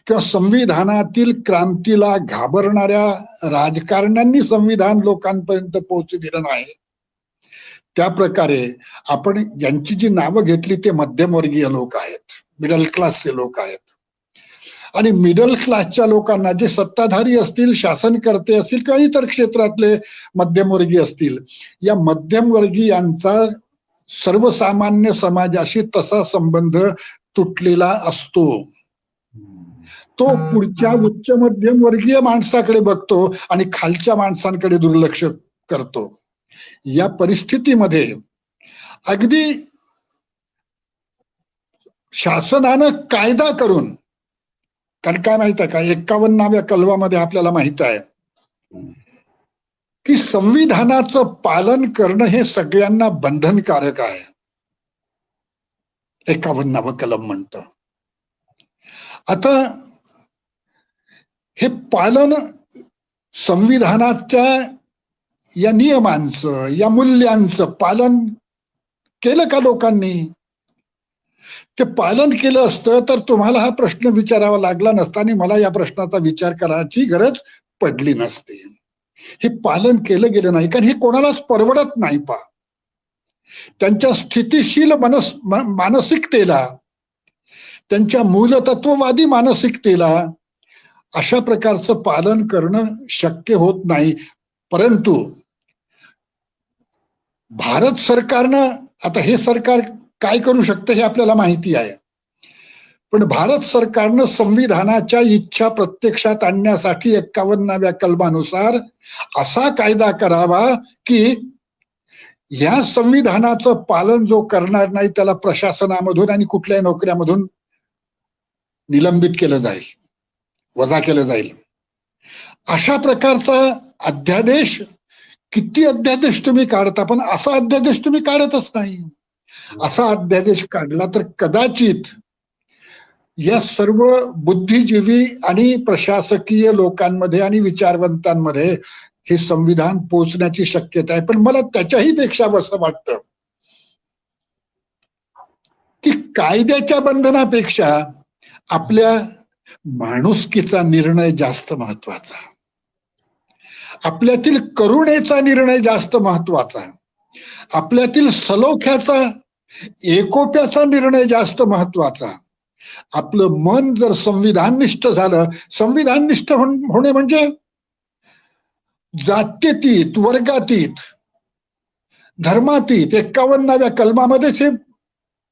किंवा संविधानातील क्रांतीला घाबरणाऱ्या राजकारण्यांनी संविधान लोकांपर्यंत पोहोचू दिलं नाही, त्या प्रकारे आपण ज्यांची जी नावं घेतली ते मध्यमवर्गीय लोक आहेत, मिडल क्लासचे लोक आहेत. आणि मिडल क्लासच्या लोकांना, जे सत्ताधारी असतील, शासनकर्ते असतील किंवा इतर क्षेत्रातले मध्यमवर्गीय असतील, या मध्यमवर्गीयांचा सर्वसामान्य समाजाशी तसा संबंध तुटलेला असतो. तो पुढच्या उच्च मध्यम वर्गीय माणसाकडे बघतो आणि खालच्या माणसांकडे दुर्लक्ष करतो. या परिस्थितीमध्ये अगदी शासनानं कायदा करून, कारण काय माहित आहे का, 51व्या कलमामध्ये आपल्याला माहित आहे की संविधानाचं पालन करणं हे सगळ्यांना बंधनकारक आहे. 51वं कलम म्हणतं. आता हे पालन संविधानाच्या या नियमांचं, या मूल्यांचं पालन केलं का लोकांनी? ते पालन केलं असतं तर तुम्हाला हा प्रश्न विचारावा लागला नसता आणि मला या प्रश्नाचा विचार करायची गरज पडली नसते. हे पालन केलं गेलं नाही, कारण हे कोणालाच परवडत नाही. त्यांच्या स्थितिशील मानसिकतेला, त्यांच्या मूलतत्ववादी मानसिकतेला अशा प्रकारचं पालन करणं शक्य होत नाही. परंतु भारत सरकारनं, आता हे सरकार काय करू शकतं हे आपल्याला माहिती आहे, पण भारत सरकारनं संविधानाच्या इच्छा प्रत्यक्षात आणण्यासाठी 51व्या कलमानुसार असा कायदा करावा की या संविधानाचं पालन जो करणार नाही त्याला प्रशासनामधून आणि कुठल्याही नोकऱ्यामधून निलंबित केलं जाईल, वजा केलं जाईल. अशा प्रकारचा अध्यादेश, किती अध्यादेश तुम्ही काढता, पण असा अध्यादेश तुम्ही काढतच नाही. असा अध्यादेश काढला तर कदाचित या सर्व बुद्धिजीवी आणि प्रशासकीय लोकांमध्ये आणि विचारवंतांमध्ये हे संविधान पोचण्याची शक्यता आहे. पण मला त्याच्याही पेक्षा असं वाटतं की कायद्याच्या बंधनापेक्षा आपल्या माणुसकीचा निर्णय जास्त महत्वाचा, आपल्यातील करुणेचा निर्णय जास्त महत्वाचा, आपल्यातील सलोख्याचा, एकोप्याचा निर्णय जास्त महत्वाचा. आपलं मन जर संविधाननिष्ठ झालं, संविधाननिष्ठ होणे म्हणजे जातीतीत, वर्गातीत, धर्मातीत 51व्या कलमामध्येच हे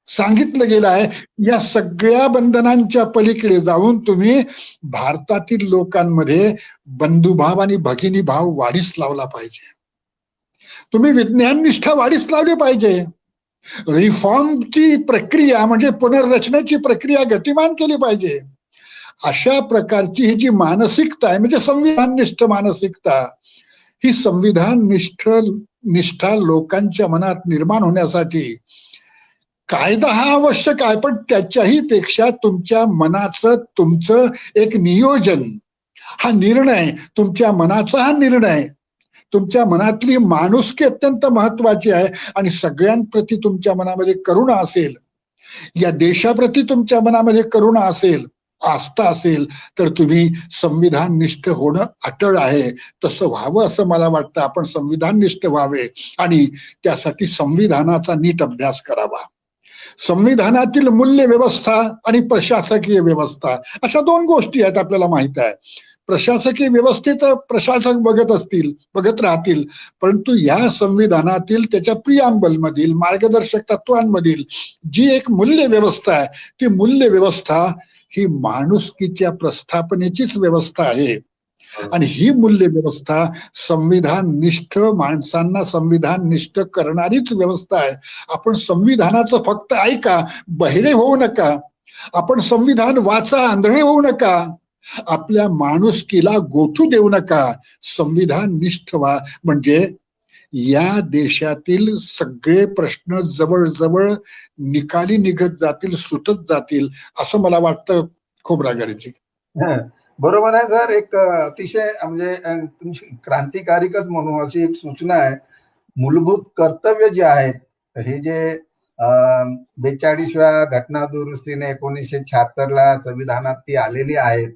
सांगितलं गेलं आहे. या सगळ्या बंधनांच्या पलीकडे जाऊन तुम्ही भारतातील लोकांमध्ये बंधुभाव आणि भगिनी भाव वाढीस लावला पाहिजे. तुम्ही विज्ञान निष्ठा वाढीस लावली पाहिजे. रिफॉर्मची प्रक्रिया म्हणजे पुनर्रचनेची प्रक्रिया गतिमान केली पाहिजे. अशा प्रकारची ही जी मानसिकता आहे, म्हणजे संविधाननिष्ठ मानसिकता, ही संविधान निष्ठा लोकांच्या मनात निर्माण होण्यासाठी कायदा हा आवश्यक आहे, पण त्याच्याही पेक्षा तुमच्या मनाचं, तुमचं एक नियोजन, हा निर्णय, तुमच्या मनाचा हा निर्णय, तुमच्या मनातली माणुसकी अत्यंत महत्वाची आहे. आणि सगळ्यांप्रती तुमच्या मनामध्ये करुणा असेल, या देशाप्रती तुमच्या मनामध्ये करुणा असेल, आस्था असेल, तर तुम्ही संविधान निष्ठ होणं अटळ आहे. तसं व्हावं असं मला वाटतं. आपण संविधान निष्ठ व्हावे आणि त्यासाठी संविधानाचा नीट अभ्यास करावा. संविधानातील मूल्य व्यवस्था आणि प्रशासकीय व्यवस्था अशा दोन गोष्टी आहेत, आपल्याला माहित आहे. प्रशासकीय व्यवस्थेचं प्रशासक बघत राहतील, परंतु या संविधानातील त्याच्या प्रियांबल मधील, मार्गदर्शक तत्वांमधील जी एक मूल्य व्यवस्था आहे, ती मूल्य व्यवस्था ही माणुसकीच्या प्रस्थापनेचीच व्यवस्था आहे. आणि ही मूल्य व्यवस्था संविधान निष्ठ माणसांना संविधान निष्ठ करणारीच व्यवस्था आहे. आपण संविधानाचं फक्त ऐका, बहिरे होऊ नका. आपण संविधान वाचा, आंधळे होऊ नका. आपल्या माणुसकीला गोठू देऊ नका. संविधान निष्ठ व्हा, म्हणजे या देशातील सगळे प्रश्न जवळजवळ निकाली निघत जातील, सुटत जातील, असं मला वाटतं. खोब्रागडेजी. बरोबर आहे सर. एक अतिशय म्हणजे तुमची क्रांतिकारिकच म्हणून अशी एक सूचना आहे. मूलभूत कर्तव्य जे आहेत, हे जे 42व्या घटना दुरुस्तीने 1976ला संविधानात ती आलेली आहेत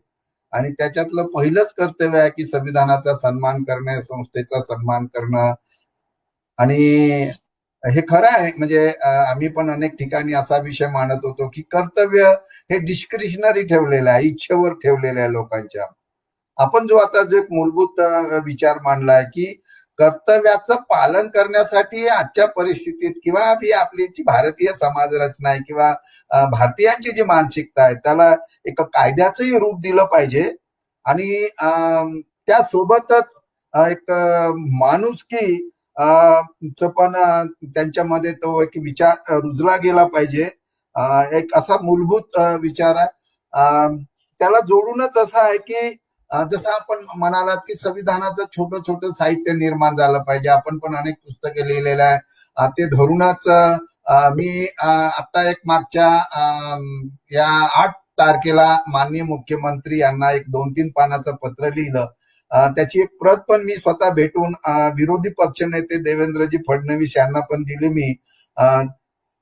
आणि त्याच्यातलं पहिलंच कर्तव्य आहे की संविधानाचा सन्मान करणे, संस्थेचा सन्मान करणं. आणि हे खरं आहे, म्हणजे आम्ही पण अनेक ठिकाणी असा विषय मांडत होतो की कर्तव्य हे डिस्क्रिशनरी ठेवलेलं आहे, इच्छेवर ठेवलेलं आहे लोकांच्या. आपण जो आता जो एक मूलभूत विचार मांडलाय की कर्तव्याचं पालन करण्यासाठी आजच्या परिस्थितीत किंवा आपली जी भारतीय समाज रचना आहे किंवा भारतीयांची जी मानसिकता आहे त्याला एक कायद्याचंही रूप दिलं पाहिजे आणि त्यासोबतच एक माणुसकी पण त्यांच्यामध्ये तो एक विचार रुजला गेला पाहिजे. एक असा मूलभूत विचार आहे. त्याला जोडूनच असं आहे की जसं आपण म्हणालात की संविधानाचं छोटं छोटं साहित्य निर्माण झालं पाहिजे. आपण पण अनेक पुस्तके लिहिलेले आहे. ते धरूनच मी आता एक मागच्या या 8 तारखेला माननीय मुख्यमंत्री यांना एक 2-3 पानाचं पत्र लिहिलं. त्याची एक प्रत पण मी स्वतः भेटून विरोधी पक्षनेते देवेंद्रजी फडणवीस यांना पण दिली मी.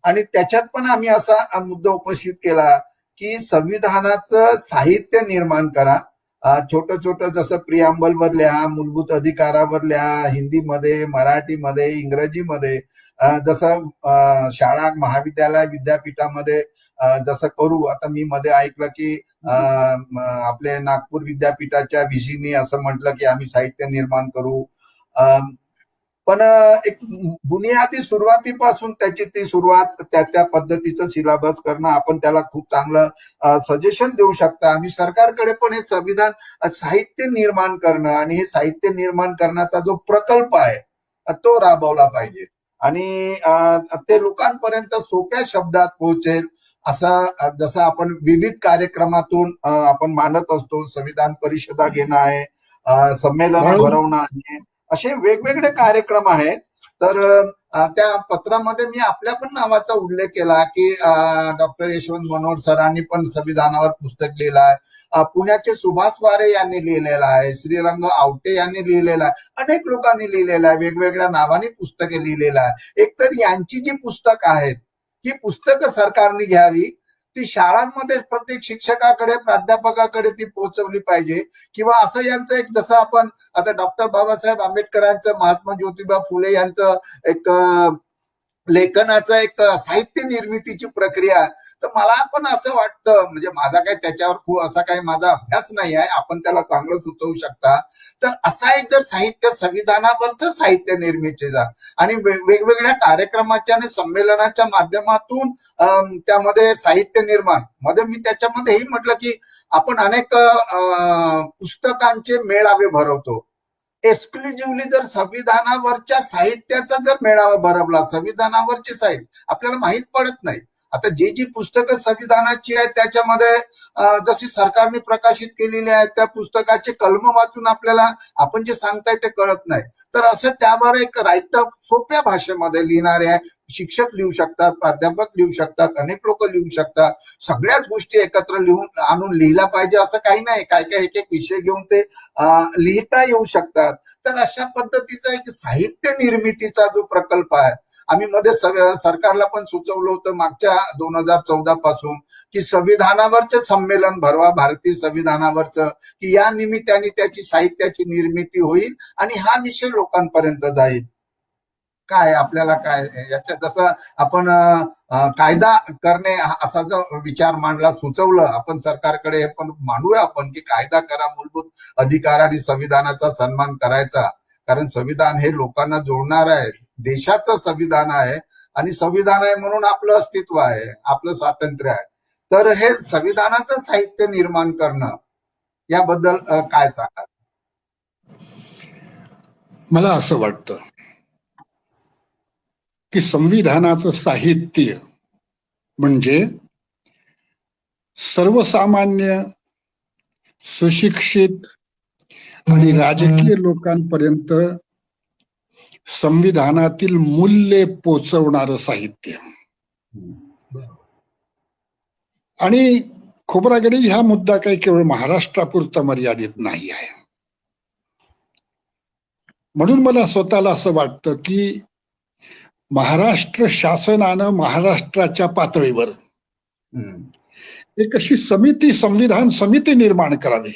आणि त्याच्यात पण आम्ही असा मुद्दा उपस्थित केला की संविधानाचं साहित्य निर्माण करा. छोटं छोटं जसं प्रियांबलवर लिहा, मूलभूत अधिकारावर लिहा, हिंदीमध्ये, मराठीमध्ये, इंग्रजीमध्ये, जसं शाळा, महाविद्यालय, विद्यापीठामध्ये जसं करू. आता मी मध्ये ऐकलं की आपले नागपूर विद्यापीठाच्या व्हीसीनी असं म्हटलं की आम्ही साहित्य निर्माण करू. पण एक बुनियादी सुरुवातीपासून त्याची ती सुरुवात त्या पद्धतीचं सिलेबस करणं, आपण त्याला खूप चांगलं सजेशन देऊ शकता. आम्ही सरकारकडे पण हे संविधान साहित्य निर्माण करणं आणि हे साहित्य निर्माण करण्याचा जो प्रकल्प आहे तो राबवला पाहिजे आणि ते लोकांपर्यंत सोप्या शब्दात पोहोचेल असं. जसं आपण विविध कार्यक्रमातून आपण मांडत असतो, संविधान परिषदा घेणं आहे, संमेलन भरवणं आहे, असे वेगवेगळे कार्यक्रम आहेत. तर त्या पत्रामध्ये मी आपल्या पण नावाचा उल्लेख केला की डॉक्टर यशवंत मनोहर सरांनी पण संविधानावर पुस्तक लिहिलं आहे, पुण्याचे सुभाष वारे यांनी लिहिलेलं आहे, श्रीरंग आवटे यांनी लिहिलेलं आहे, अनेक लोकांनी लिहिलेलं आहे, वेगवेगळ्या नावाने पुस्तके लिहिलेलं आहे. एकतर यांची जी पुस्तकं आहेत ही पुस्तकं सरकारने घ्यावी, ती शाळांमध्ये प्रत्येक शिक्षकाकडे, प्राध्यापकाकडे ती पोहोचवली पाहिजे. किंवा असं यांचं एक, जसं आपण आता डॉक्टर बाबासाहेब आंबेडकरांचं, महात्मा ज्योतिबा फुले यांचं एक लेखनाचं एक साहित्य निर्मितीची प्रक्रिया. तर मला पण असं वाटतं, म्हणजे माझा काही त्याच्यावर खूप असा काही माझा अभ्यास नाही आहे, आपण त्याला चांगलं सुचवू शकता. तर असा एक जर साहित्य, संविधानावरच साहित्य निर्मितीचा आणि वेगवेगळ्या कार्यक्रमाच्या आणि संमेलनाच्या माध्यमातून त्यामध्ये साहित्य निर्माण मध्ये मी त्याच्यामध्येही म्हटलं की आपण अनेक पुस्तकांचे मेळावे भरवतो. एक्सक्लुझिव्हली जर संविधानावरच्या साहित्याचा जर मेळावा भरवला, संविधानावरचे साहित्य आपल्याला माहित पडत नाही. आता जी पुस्तकं संविधानाची आहेत त्याच्यामध्ये जशी सरकारने प्रकाशित केलेली आहेत त्या पुस्तकाचे कलम वाचून आपल्याला आपण जे सांगताय ते कळत नाही. तर असं त्यावर एक राईटअप सोप्या भाषेमध्ये लिहिणारे शिक्षक लिहू शकतात, प्राध्यापक लिहू शकतात, अनेक लोक लिहू शकतात. सगळ्याच गोष्टी एकत्र लिहून आणून लिहिला पाहिजे असं काही नाही. काय काय एक विषय घेऊन ते लिहिता येऊ शकतात. तर अशा पद्धतीचा एक साहित्य निर्मितीचा जो प्रकल्प आहे, आम्ही मध्ये सरकारला पण सुचवलं होतं मागच्या 2014 पासून की संविधानावरचं संमेलन भरवा, भारतीय संविधानावरचं, की या निमित्ताने त्याची साहित्याची निर्मिती होईल आणि हा विषय लोकांपर्यंत जाईल. काय आपल्याला काय याच्या, जसं आपण कायदा करणे असा जो विचार मांडला, सुचवलं आपण सरकारकडे, हे पण मांडूया आपण की कायदा करा, मूलभूत अधिकार आणि संविधानाचा सन्मान करायचा. कारण संविधान हे लोकांना जोडणार आहे, देशाचं संविधान आहे आणि संविधान आहे म्हणून आपलं अस्तित्व आहे, आपलं स्वातंत्र्य आहे. तर हे संविधानाचं साहित्य निर्माण करणं याबद्दल काय सांगा? मला असं वाटतं की संविधानाचं साहित्य म्हणजे सर्वसामान्य, सुशिक्षित आणि राजकीय लोकांपर्यंत संविधानातील मूल्ये पोचवणारं साहित्य. आणि खोब्रागडे हा मुद्दा काही केवळ महाराष्ट्रापुरता मर्यादित नाही आहे. म्हणून मला स्वतःला असं वाटतं की महाराष्ट्र शासनानं महाराष्ट्राच्या पातळीवर हम्म, एक अशी समिती, संविधान समिती निर्माण करावी.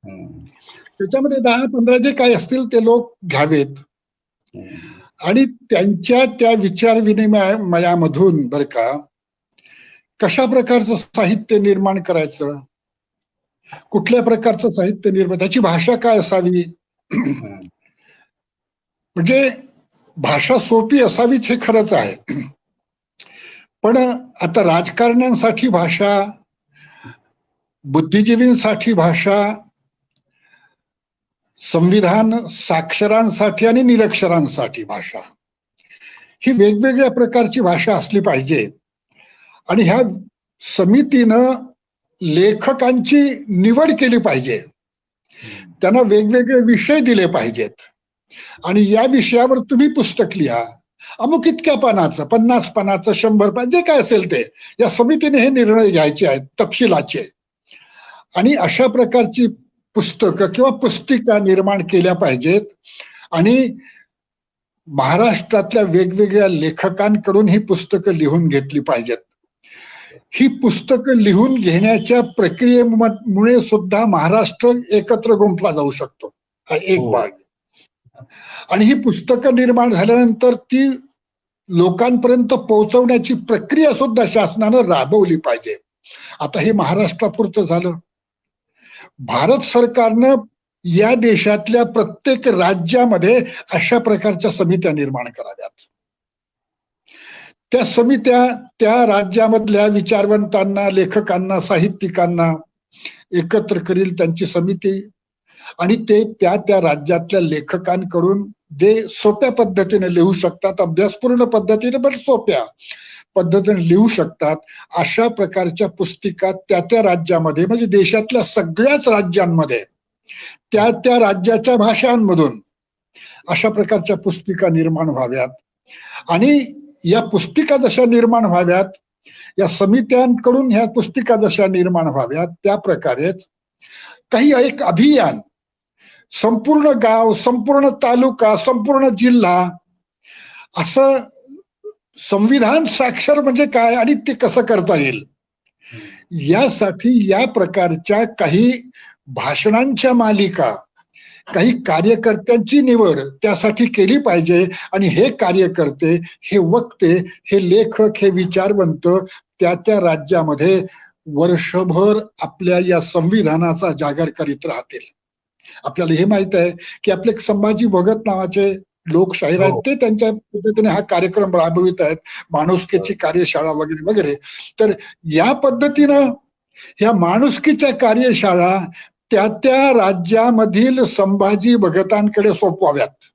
हम्म, त्याच्यामध्ये 10-15 जे काही असतील ते लोक घ्यावेत हम्म, आणि त्यांच्या त्या विचार विनिमयामधून बरं का कशा प्रकारचं साहित्य निर्माण करायचं, कुठल्या प्रकारचं साहित्य निर्माण, त्याची भाषा काय असावी, हम्म, म्हणजे भाषा सोपी असावीच हे खरंच आहे. पण आता राजकारण्यांसाठी भाषा, बुद्धिजीवींसाठी भाषा, संविधान साक्षरांसाठी आणि निरक्षरांसाठी भाषा, ही वेगवेगळ्या प्रकारची भाषा असली पाहिजे. आणि ह्या समितीनं लेखकांची निवड केली पाहिजे, हम्म, त्यांना वेगवेगळे विषय दिले पाहिजेत आणि या विषयावर तुम्ही पुस्तक लिहा, अमुक इतक्या पानाचं, 50 पानाचं, 100 पान, जे काय असेल ते या समितीने हे निर्णय घ्यायचे आहेत तपशिलाचे. आणि अशा प्रकारची पुस्तकं किंवा पुस्तिका निर्माण केल्या पाहिजेत आणि महाराष्ट्रातल्या वेगवेगळ्या लेखकांकडून ही पुस्तकं लिहून घेतली पाहिजेत. ही पुस्तकं लिहून घेण्याच्या प्रक्रियेमुळे सुद्धा महाराष्ट्र एकत्र गुंफला जाऊ शकतो, हा एक हो. भाग. आणि ही पुस्तकं निर्माण झाल्यानंतर ती लोकांपर्यंत पोहोचवण्याची प्रक्रिया सुद्धा शासनानं राबवली पाहिजे. आता हे महाराष्ट्रापुरतं झालं. भारत सरकारनं या देशातल्या प्रत्येक राज्यामध्ये अशा प्रकारच्या समित्या निर्माण कराव्यात. त्या समित्या त्या राज्यामधल्या विचारवंतांना, लेखकांना, साहित्यिकांना एकत्र करील त्यांची समिती आणि ते त्या त्या राज्यातल्या लेखकांकडून जे सोप्या पद्धतीने लिहू शकतात, अभ्यासपूर्ण पद्धतीने पण सोप्या पद्धतीने लिहू शकतात, अशा प्रकारच्या पुस्तिका त्या त्या राज्यामध्ये, म्हणजे देशातल्या सगळ्याच राज्यांमध्ये त्या त्या राज्याच्या भाषांमधून अशा प्रकारच्या पुस्तिका निर्माण व्हाव्यात. आणि या पुस्तिका जशा निर्माण व्हाव्यात, या समित्यांकडून ह्या पुस्तिका जशा निर्माण व्हाव्यात, त्या प्रकारेच काही एक अभियान संपूर्ण गाव, संपूर्ण तालुका, संपूर्ण जिल्हा असं संविधान साक्षर म्हणजे काय आणि ते कसं करता येईल यासाठी या प्रकारच्या काही भाषणांच्या मालिका, काही कार्यकर्त्यांची निवड त्यासाठी केली पाहिजे. आणि हे कार्यकर्ते, हे वक्ते, हे लेखक, हे विचारवंत त्या त्या राज्यामध्ये वर्षभर आपल्या या संविधानाचा जागर करीत राहतील. आपल्याला हे माहित आहे की आपले संभाजी भगत नावाचे लोकशाहीर आहेत, ते त्यांच्या पद्धतीने हा कार्यक्रम राबवित आहेत, माणुसकीची कार्यशाळा वगैरे वगैरे. तर या पद्धतीनं ह्या माणुसकीच्या कार्यशाळा त्या त्या राज्यामधील संभाजी भगतांकडे सोपवाव्यात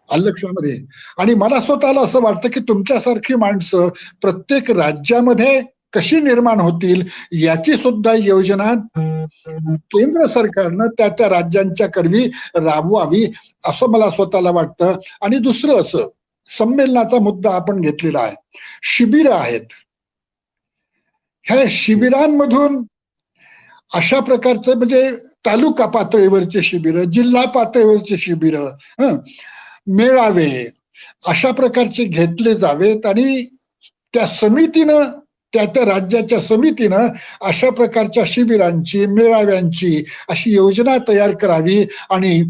लक्षामध्ये. आणि मला स्वतःला असं वाटतं की तुमच्यासारखी माणसं प्रत्येक राज्यामध्ये कशी निर्माण होतील याची सुद्धा योजना केंद्र सरकारनं त्या त्या राज्यांच्या करवी राबवावी असं मला स्वतःला वाटतं. आणि दुसरं असं, संमेलनाचा मुद्दा आपण घेतलेला आहे, शिबिरं आहेत. ह्या शिबिरांमधून अशा प्रकारचं, म्हणजे तालुका पातळीवरचे शिबिरं, जिल्हा पातळीवरचे शिबिरं, मेळावे अशा प्रकारचे घेतले जावेत. आणि त्या समितीनं, त्या त्या राज्याच्या समितीनं अशा प्रकारच्या शिबिरांची, मेळाव्यांची अशी योजना तयार करावी आणि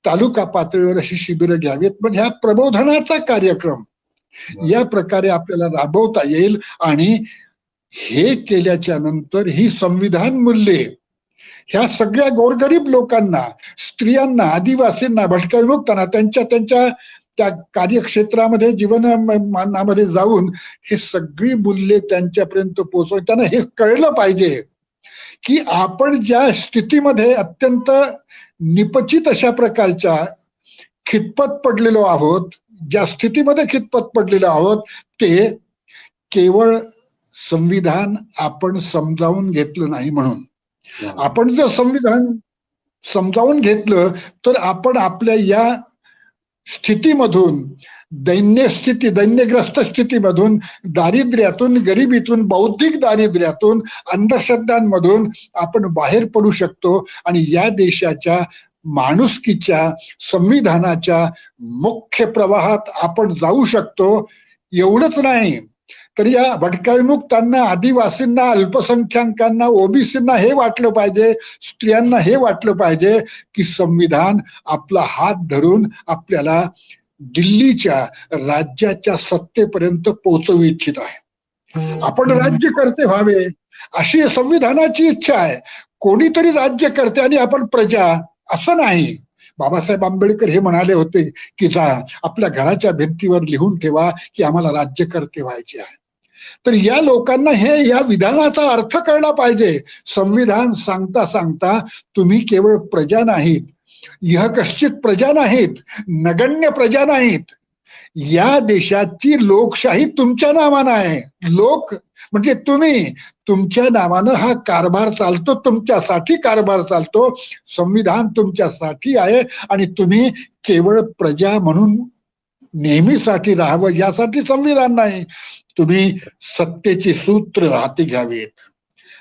तालुका पातळीवर अशी शिबिरं घ्यावीत. म्हणजे हा प्रबोधनाचा कार्यक्रम या प्रकारे आपल्याला राबवता येईल. आणि हे केल्याच्या नंतर ही संविधान मूल्ये ह्या सगळ्या गोरगरीब लोकांना, स्त्रियांना, आदिवासींना, भटक्या विमुक्तांना त्यांच्या त्यांच्या त्या कार्यक्षेत्रामध्ये, जीवनामध्ये जाऊन हे सगळी मूल्ये त्यांच्यापर्यंत पोहोचव. त्यांना हे कळलं पाहिजे की आपण ज्या स्थितीमध्ये अत्यंत निपचित अशा प्रकारच्या खितपत पडलेलो आहोत, ज्या स्थितीमध्ये खितपत पडलेलो आहोत, ते केवळ संविधान आपण समजावून घेतलं नाही म्हणून. आपण जर संविधान समजावून घेतलं तर आपण आपल्या या स्थितीमधून, दैन्यग्रस्त स्थितीमधून, दारिद्र्यातून, गरिबीतून, बौद्धिक दारिद्र्यातून, अंधश्रद्धांमधून आपण बाहेर पडू शकतो आणि या देशाच्या माणुसकीच्या संविधानाच्या मुख्य प्रवाहात आपण जाऊ शकतो. एवढंच नाही तर या भटक्याविमुक्तांना, आदिवासींना, अल्पसंख्याकांना, ओबीसींना हे वाटलं पाहिजे, स्त्रियांना हे वाटलं पाहिजे की संविधान आपला हात धरून आपल्याला दिल्लीच्या राज्याच्या सत्तेपर्यंत पोहोचवू इच्छित आहे. आपण राज्यकर्ते व्हावे अशी संविधानाची इच्छा आहे. कोणीतरी राज्यकर्ते आणि आपण प्रजा असं नाही. बाबासाहेब आंबेडकर हे म्हणाले होते की जा आपल्या घराच्या भिंतीवर लिहून ठेवा की आम्हाला राज्यकर्ते व्हायचे आहे. तर या लोकांना या विधानाचा अर्थ कळला पाहिजे. संविधान सांगता सांगता तुम्ही केवळ प्रजा नाहीत, इहकश्चित प्रजा नाहीत, नगण्य प्रजा नाहीत, या देशाची लोकशाही तुमच्या नावानं आहे. लोक म्हणजे तुम्ही, तुमच्या नावानं हा कारभार चालतो, तुमच्यासाठी कारभार चालतो. संविधान तुमच्यासाठी आहे आणि तुम्ही केवळ प्रजा म्हणून नेहमीसाठी राहावं यासाठी संविधान नाही. तुम्ही सत्तेची सूत्र हाती घ्यावीत,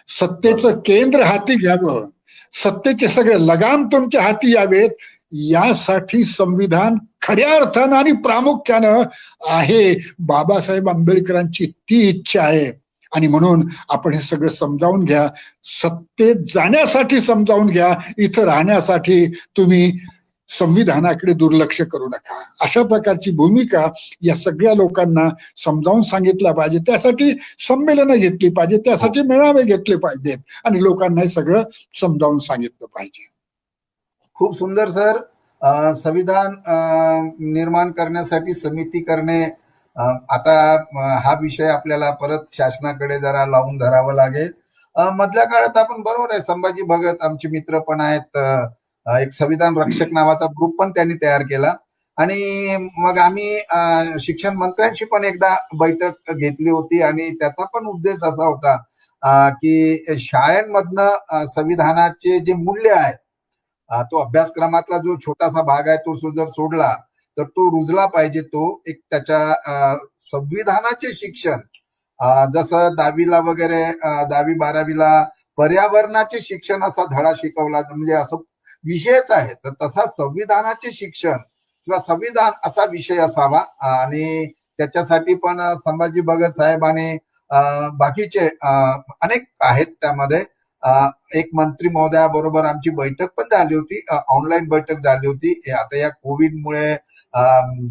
सत्तेचं केंद्र हाती घ्यावं, सत्तेचे सगळे लगाम तुमच्या हाती यावेत, यासाठी संविधान खऱ्या अर्थानं आणि प्रामुख्यानं आहे. बाबासाहेब आंबेडकरांची ती इच्छा आहे आणि म्हणून आपण हे सगळं समजावून घ्या. सत्तेत जाण्यासाठी समजावून घ्या, इथं राहण्यासाठी तुम्ही संविधानाकडे दुर्लक्ष करू नका. अशा प्रकारची भूमिका या सगळ्या लोकांना समजावून सांगितलं पाहिजे. त्यासाठी संमेलनं घेतली पाहिजे, त्यासाठी मेळावे घेतले पाहिजेत आणि लोकांना हे सगळं समजावून सांगितलं पाहिजे. खूप सुंदर सर. संविधान निर्माण करण्यासाठी समिती करणे, आता हा विषय आपल्याला परत शासनाकडे जरा लावून धरावा लागेल. मधल्या काळात आपण बरोबर आहे, संभाजी भगत आमचे मित्र पण आहेत, एक संविधान रक्षक नावाचा ग्रुप पण त्यांनी तयार केला आणि मग आम्ही शिक्षण मंत्र्यांशी पण एकदा बैठक घेतली होती आणि त्याचा पण उद्देश असा होता की शाळांमधनं संविधानाचे जे मूल्य आहे, तो अभ्यासक्रमातला जो छोटासा भाग आहे तो जर सोडला तर तो रुजला पाहिजे. तो एक त्याच्या संविधानाचे शिक्षण, जसं 10वीला वगैरे 10वी 12वीला पर्यावरणाचे शिक्षण असा धडा शिकवला, म्हणजे असं विषयच आहे, तर तसा संविधानाचे शिक्षण किंवा संविधान असा विषय असावा. आणि त्याच्यासाठी पण संभाजी भगत साहेब आणि बाकीचे अनेक आहेत. त्यामध्ये एक मंत्री महोदयाबरोबर आमची बैठक पण झाली होती, ऑनलाईन बैठक झाली होती. आता या कोविडमुळे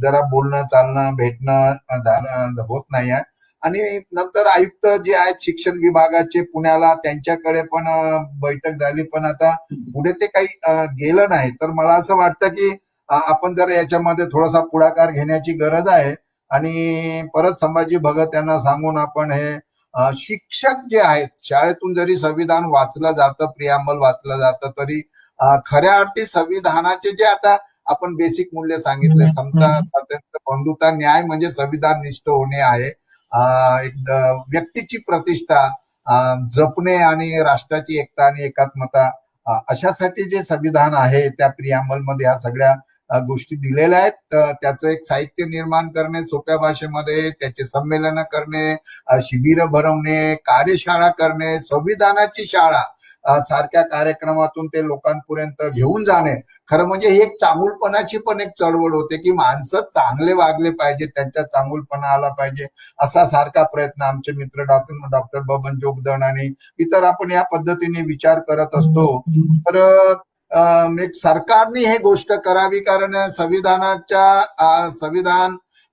जरा बोलणं चालणं भेटणं होत नाही आहे. आणि नंतर आयुक्त जे आहेत शिक्षण विभागाचे पुण्याला, त्यांच्याकडे पण बैठक झाली, पण आता पुढे ते काही गेलं नाही. तर मला असं वाटतं की आपण जर याच्यामध्ये थोडासा पुढाकार घेण्याची गरज आहे आणि परत संभाजी भगत यांना सांगून आपण हे शिक्षक जे आहेत, शाळेतून जरी संविधान वाचलं जातं, प्रियांबल वाचलं जातं, तरी खऱ्या अर्थी संविधानाचे जे आता आपण बेसिक मूल्य सांगितले, समता, स्वातंत्र्य, बंधुता, न्याय म्हणजे संविधान निष्ठ होणे आहे. एक व्यक्तीची प्रतिष्ठा जपणे आणि राष्ट्राची एकता आणि एकात्मता, अशासाठी जे संविधान आहे त्या प्रियांबल मध्ये ह्या सगळ्या गोष्टी दिलेल्या आहेत. त्याचं एक साहित्य निर्माण करणे, सोप्या भाषेमध्ये त्याचे संमेलन करणे, शिबिरं भरवणे, कार्यशाळा करणे, संविधानाची शाळा सारख्या कार्यक्रमातून ते लोकांपर्यंत घेऊन जाणे. खरं म्हणजे ही एक चांगुलपणाची पण एक चळवळ होते की माणसं चांगले वागले पाहिजे, त्यांचा चांगुलपणा आला पाहिजे, असा सारखा प्रयत्न आमचे मित्र डॉक्टर बबन जोगदंड आणि इतर आपण या पद्धतीने विचार करत असतो. तर एक सरकारने हे गोष्ट करावी, कारण संविधानाचं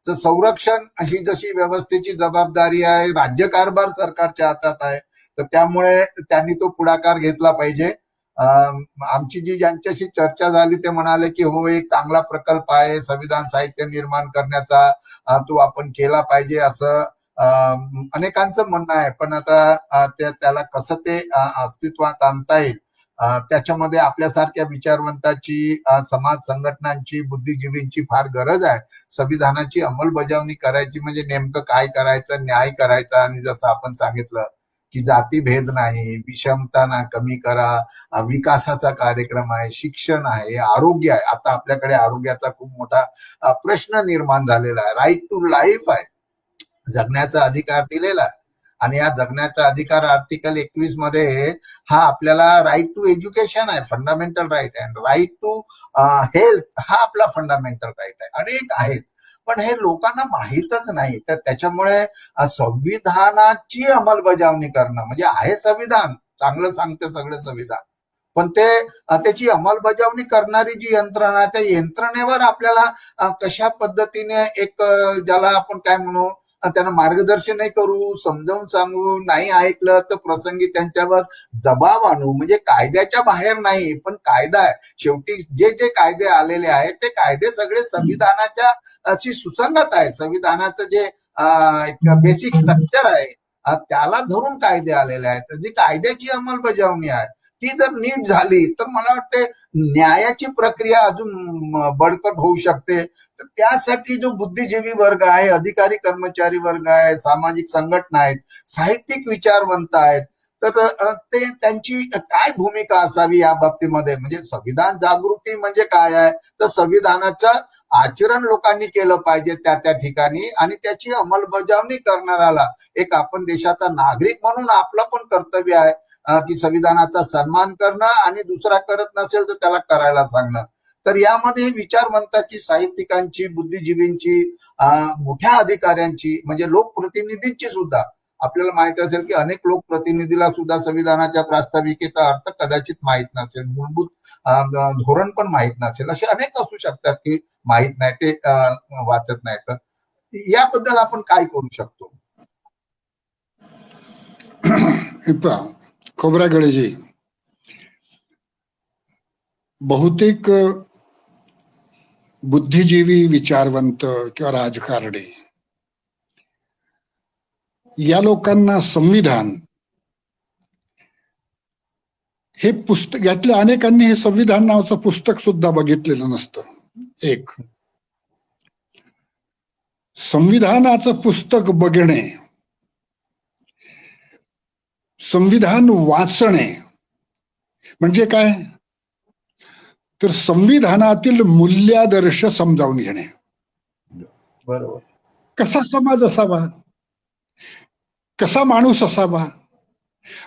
संरक्षण ही जशी व्यवस्थेची जबाबदारी आहे, राज्यकारभार सरकारच्या हातात आहे, तर त्यामुळे त्यांनी तो पुढाकार घेतला पाहिजे. आमची जी ज्यांच्याशी चर्चा झाली ते म्हणाले की हो, एक चांगला प्रकल्प आहे संविधान साहित्य निर्माण करण्याचा, तो आपण केला पाहिजे असं अनेकांचं म्हणणं आहे. पण आता त्याला कसं ते अस्तित्वात आणता येईल, त्याच्यामध्ये आपल्यासारख्या विचारवंताची, समाज संघटनांची, बुद्धिजीवींची फार गरज आहे. संविधानाची अंमलबजावणी करायची म्हणजे नेमकं काय करायचं, न्याय करायचा, आणि जसं आपण सांगितलं की जातीभेद नाही, विषमता ना कमी करा, विकासाचा कार्यक्रम आहे, शिक्षण आहे, आरोग्य आहे. आता आपल्याकडे आरोग्याचा खूप मोठा प्रश्न निर्माण झालेला आहे. राईट टू लाईफ आहे, जगण्याचा अधिकार दिलेला आहे. आणि या जगण्याचा अधिकार आर्टिकल 21 मध्ये हा आपल्याला राईट टू एज्युकेशन आहे, फंडामेंटल राईट आहे. राईट टू हेल्थ हा आपला फंडामेंटल राईट आहे. अनेक आहेत, पण हे लोकांना माहीतच नाही. तर त्याच्यामुळे संविधानाची अंमलबजावणी करणं म्हणजे आहे संविधान, चांगलं सांगते सगळं संविधान, पण ते त्याची अंमलबजावणी करणारी जी यंत्रणा, त्या यंत्रणेवर आपल्याला कशा पद्धतीने एक ज्याला आपण काय म्हणू, त्यांना मार्गदर्शनही करू, समजावून सांगू, नाही ऐकलं तर प्रसंगी त्यांच्यावर दबाव आणू. म्हणजे कायद्याच्या बाहेर नाही, पण कायदा आहे शेवटी. जे जे कायदे आलेले आहेत ते कायदे सगळे संविधानाच्या अशी सुसंगत आहे. संविधानाचं जे एक बेसिक स्ट्रक्चर आहे त्याला धरून कायदे आलेले आहेत. जी कायद्याची अंमलबजावणी आहे ती जर नीट झाली तर मला वाटते न्यायाची प्रक्रिया अजून बळकट होऊ शकते. तर त्यासाठी जो बुद्धिजीवी वर्ग आहे, अधिकारी कर्मचारी वर्ग आहे, सामाजिक संघटना आहेत, साहित्यिक विचारवंत आहेत, तर ते त्यांची काय भूमिका असावी या बाबतीमध्ये. म्हणजे संविधान जागृती म्हणजे काय आहे, तर संविधानाचं आचरण लोकांनी केलं पाहिजे त्या त्या ठिकाणी, आणि त्याची अंमलबजावणी करणाऱ्याला एक आपण देशाचा नागरिक म्हणून आपलं पण कर्तव्य आहे की संविधानाचा सन्मान करणं, आणि दुसरा करत नसेल तर त्याला करायला सांगणं. तर यामध्ये विचारवंताची, साहित्यिकांची, बुद्धिजीवींची, मोठ्या अधिकाऱ्यांची म्हणजे लोकप्रतिनिधींची सुद्धा, आपल्याला माहित असेल की अनेक लोकप्रतिनिधीला सुद्धा संविधानाच्या प्रास्ताविकेचा अर्थ कदाचित माहीत नसेल, मूलभूत धोरण पण माहीत नसेल, असे अनेक असू शकतात की माहीत नाही, ते वाचत नाही. तर याबद्दल आपण काय करू शकतो? खोब्रागडेजी, बहुतेक बुद्धिजीवी, विचारवंत किंवा राजकारणी या लोकांना संविधान हे पुस्तक, यातल्या अनेकांनी हे संविधान नावाचं पुस्तक सुद्धा बघितलेलं नसतं. एक संविधानाचं पुस्तक बघणे, संविधान वाचणे म्हणजे काय, तर संविधानातील मूल्यादर्श समजावून घेणे. बरोबर. कसा समाज असावा, कसा माणूस असावा,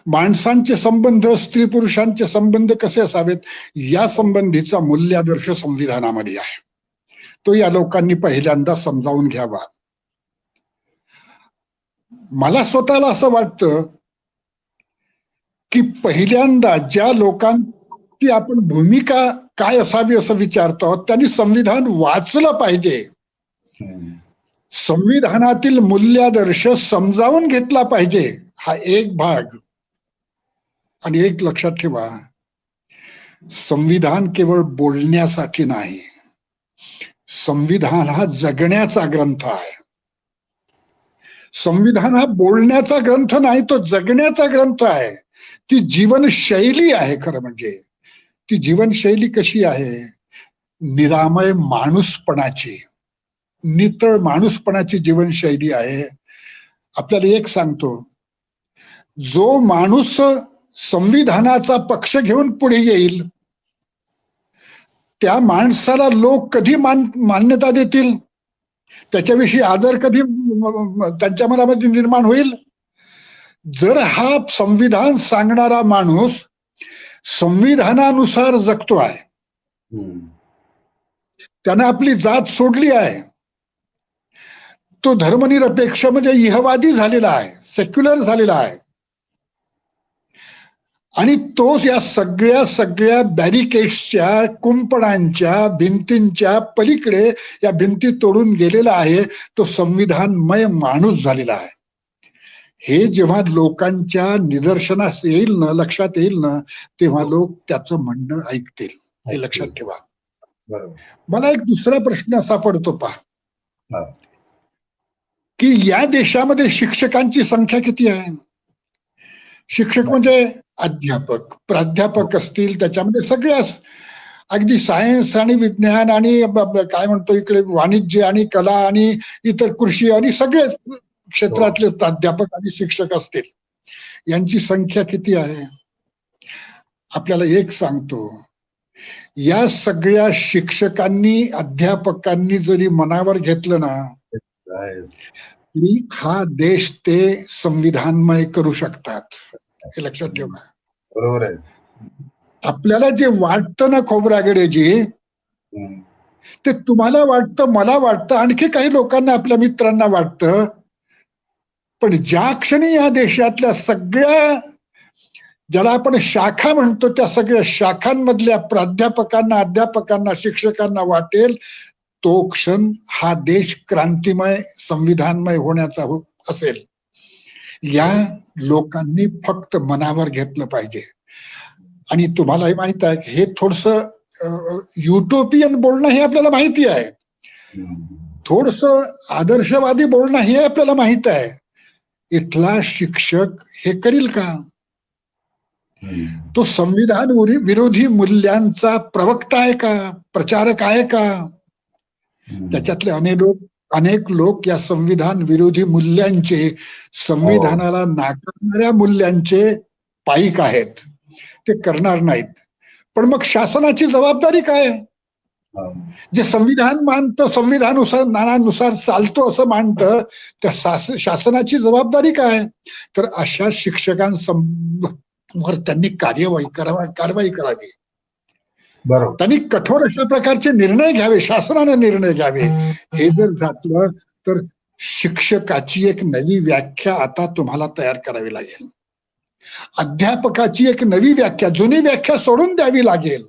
माणसांचे संबंध, स्त्री पुरुषांचे संबंध कसे असावेत, या संबंधीचा मूल्यादर्श संविधानामध्ये आहे. तो या लोकांनी पहिल्यांदा समजावून घ्यावा. मला स्वतःला असं वाटतं की पहिल्यांदा ज्या लोकांची आपण भूमिका काय असावी असं विचारतो त्यांनी संविधान वाचलं पाहिजे, संविधानातील मूल्यादर्श समजावून घेतला पाहिजे. हा एक भाग. आणि एक लक्षात ठेवा, संविधान केवळ बोलण्यासाठी नाही, संविधान हा जगण्याचा ग्रंथ आहे. संविधान हा बोलण्याचा ग्रंथ नाही, तो जगण्याचा ग्रंथ आहे. ती जीवनशैली आहे. खरं म्हणजे ती जीवनशैली कशी आहे, निरामय माणूसपणाची, नितळ माणूसपणाची जीवनशैली आहे. आपल्याला एक सांगतो, जो माणूस संविधानाचा पक्ष घेऊन पुढे येईल त्या माणसाला लोक कधी मान्यता देतील, त्याच्याविषयी आदर कधी त्यांच्या मनामध्ये निर्माण होईल, जर हा संविधान सांगणारा माणूस संविधानानुसार जगतो आहे, त्याने आपली जात सोडली आहे, तो धर्मनिरपेक्ष म्हणजे इहवादी झालेला आहे, सेक्युलर झालेला आहे, आणि तो या सगळ्या बॅरिकेड्सच्या, कुंपणांच्या, भिंतींच्या पलीकडे या भिंती तोडून गेलेला आहे, तो संविधानमय माणूस झालेला आहे. हे जेव्हा लोकांच्या निदर्शनास येईल ना, लक्षात येईल ना, तेव्हा लोक त्याचं म्हणणं ऐकतील. हे लक्षात ठेवा. मला एक दुसरा प्रश्न असा पडतो पहा, की या देशामध्ये शिक्षकांची संख्या किती आहे? शिक्षक म्हणजे अध्यापक, प्राध्यापक असतील, त्याच्यामध्ये सगळ्या अगदी सायन्स आणि विज्ञान आणि काय म्हणतो इकडे वाणिज्य आणि कला आणि इतर कृषी आणि सगळे क्षेत्रातले प्राध्यापक आणि शिक्षक असतील. यांची संख्या किती आहे? आपल्याला एक सांगतो, या सगळ्या शिक्षकांनी, अध्यापकांनी जरी मनावर घेतलं ना, की हा देश ते संविधानमय करू शकतात, हे लक्षात ठेवा. बरोबर आहे. आपल्याला जे वाटतं ना खोबरागडेजी, हम्म. ते तुम्हाला वाटतं, मला वाटतं, आणखी काही लोकांना, आपल्या मित्रांना वाटतं. पण ज्या क्षणी या देशातल्या सगळ्या, ज्याला आपण शाखा म्हणतो, त्या सगळ्या शाखांमधल्या प्राध्यापकांना, अध्यापकांना, शिक्षकांना वाटेल, तो क्षण हा देश क्रांतिमय, संविधानमय होण्याचा असेल. या लोकांनी फक्त मनावर घेतलं पाहिजे. आणि तुम्हालाही माहित आहे, हे थोडस युटोपियन बोलणं हे आपल्याला माहिती आहे, थोडस आदर्शवादी बोलणं हे आपल्याला माहित आहे. इथला शिक्षक हे करील का? तो संविधान विरोधी मूल्यांचा प्रवक्ता आहे का, प्रचारक आहे का? त्याच्यातले अनेक लोक या संविधान विरोधी मूल्यांचे, संविधानाला नाकारणाऱ्या मूल्यांचे पाईक आहेत. ते करणार नाहीत. पण मग शासनाची जबाबदारी काय? जे संविधान मानतं, संविधानानुसार चालतो असं मानतं, त्या शासनाची जबाबदारी काय? तर अशा शिक्षकांवर त्यांनी कारवाई करावी. बरोबर. त्यांनी कठोर अशा प्रकारचे निर्णय घ्यावे, शासनाने निर्णय घ्यावे. हे जर झालं तर शिक्षकाची एक नवी व्याख्या आता तुम्हाला तयार करावी लागेल. अध्यापकाची एक नवी व्याख्या, जुनी व्याख्या सोडून द्यावी लागेल,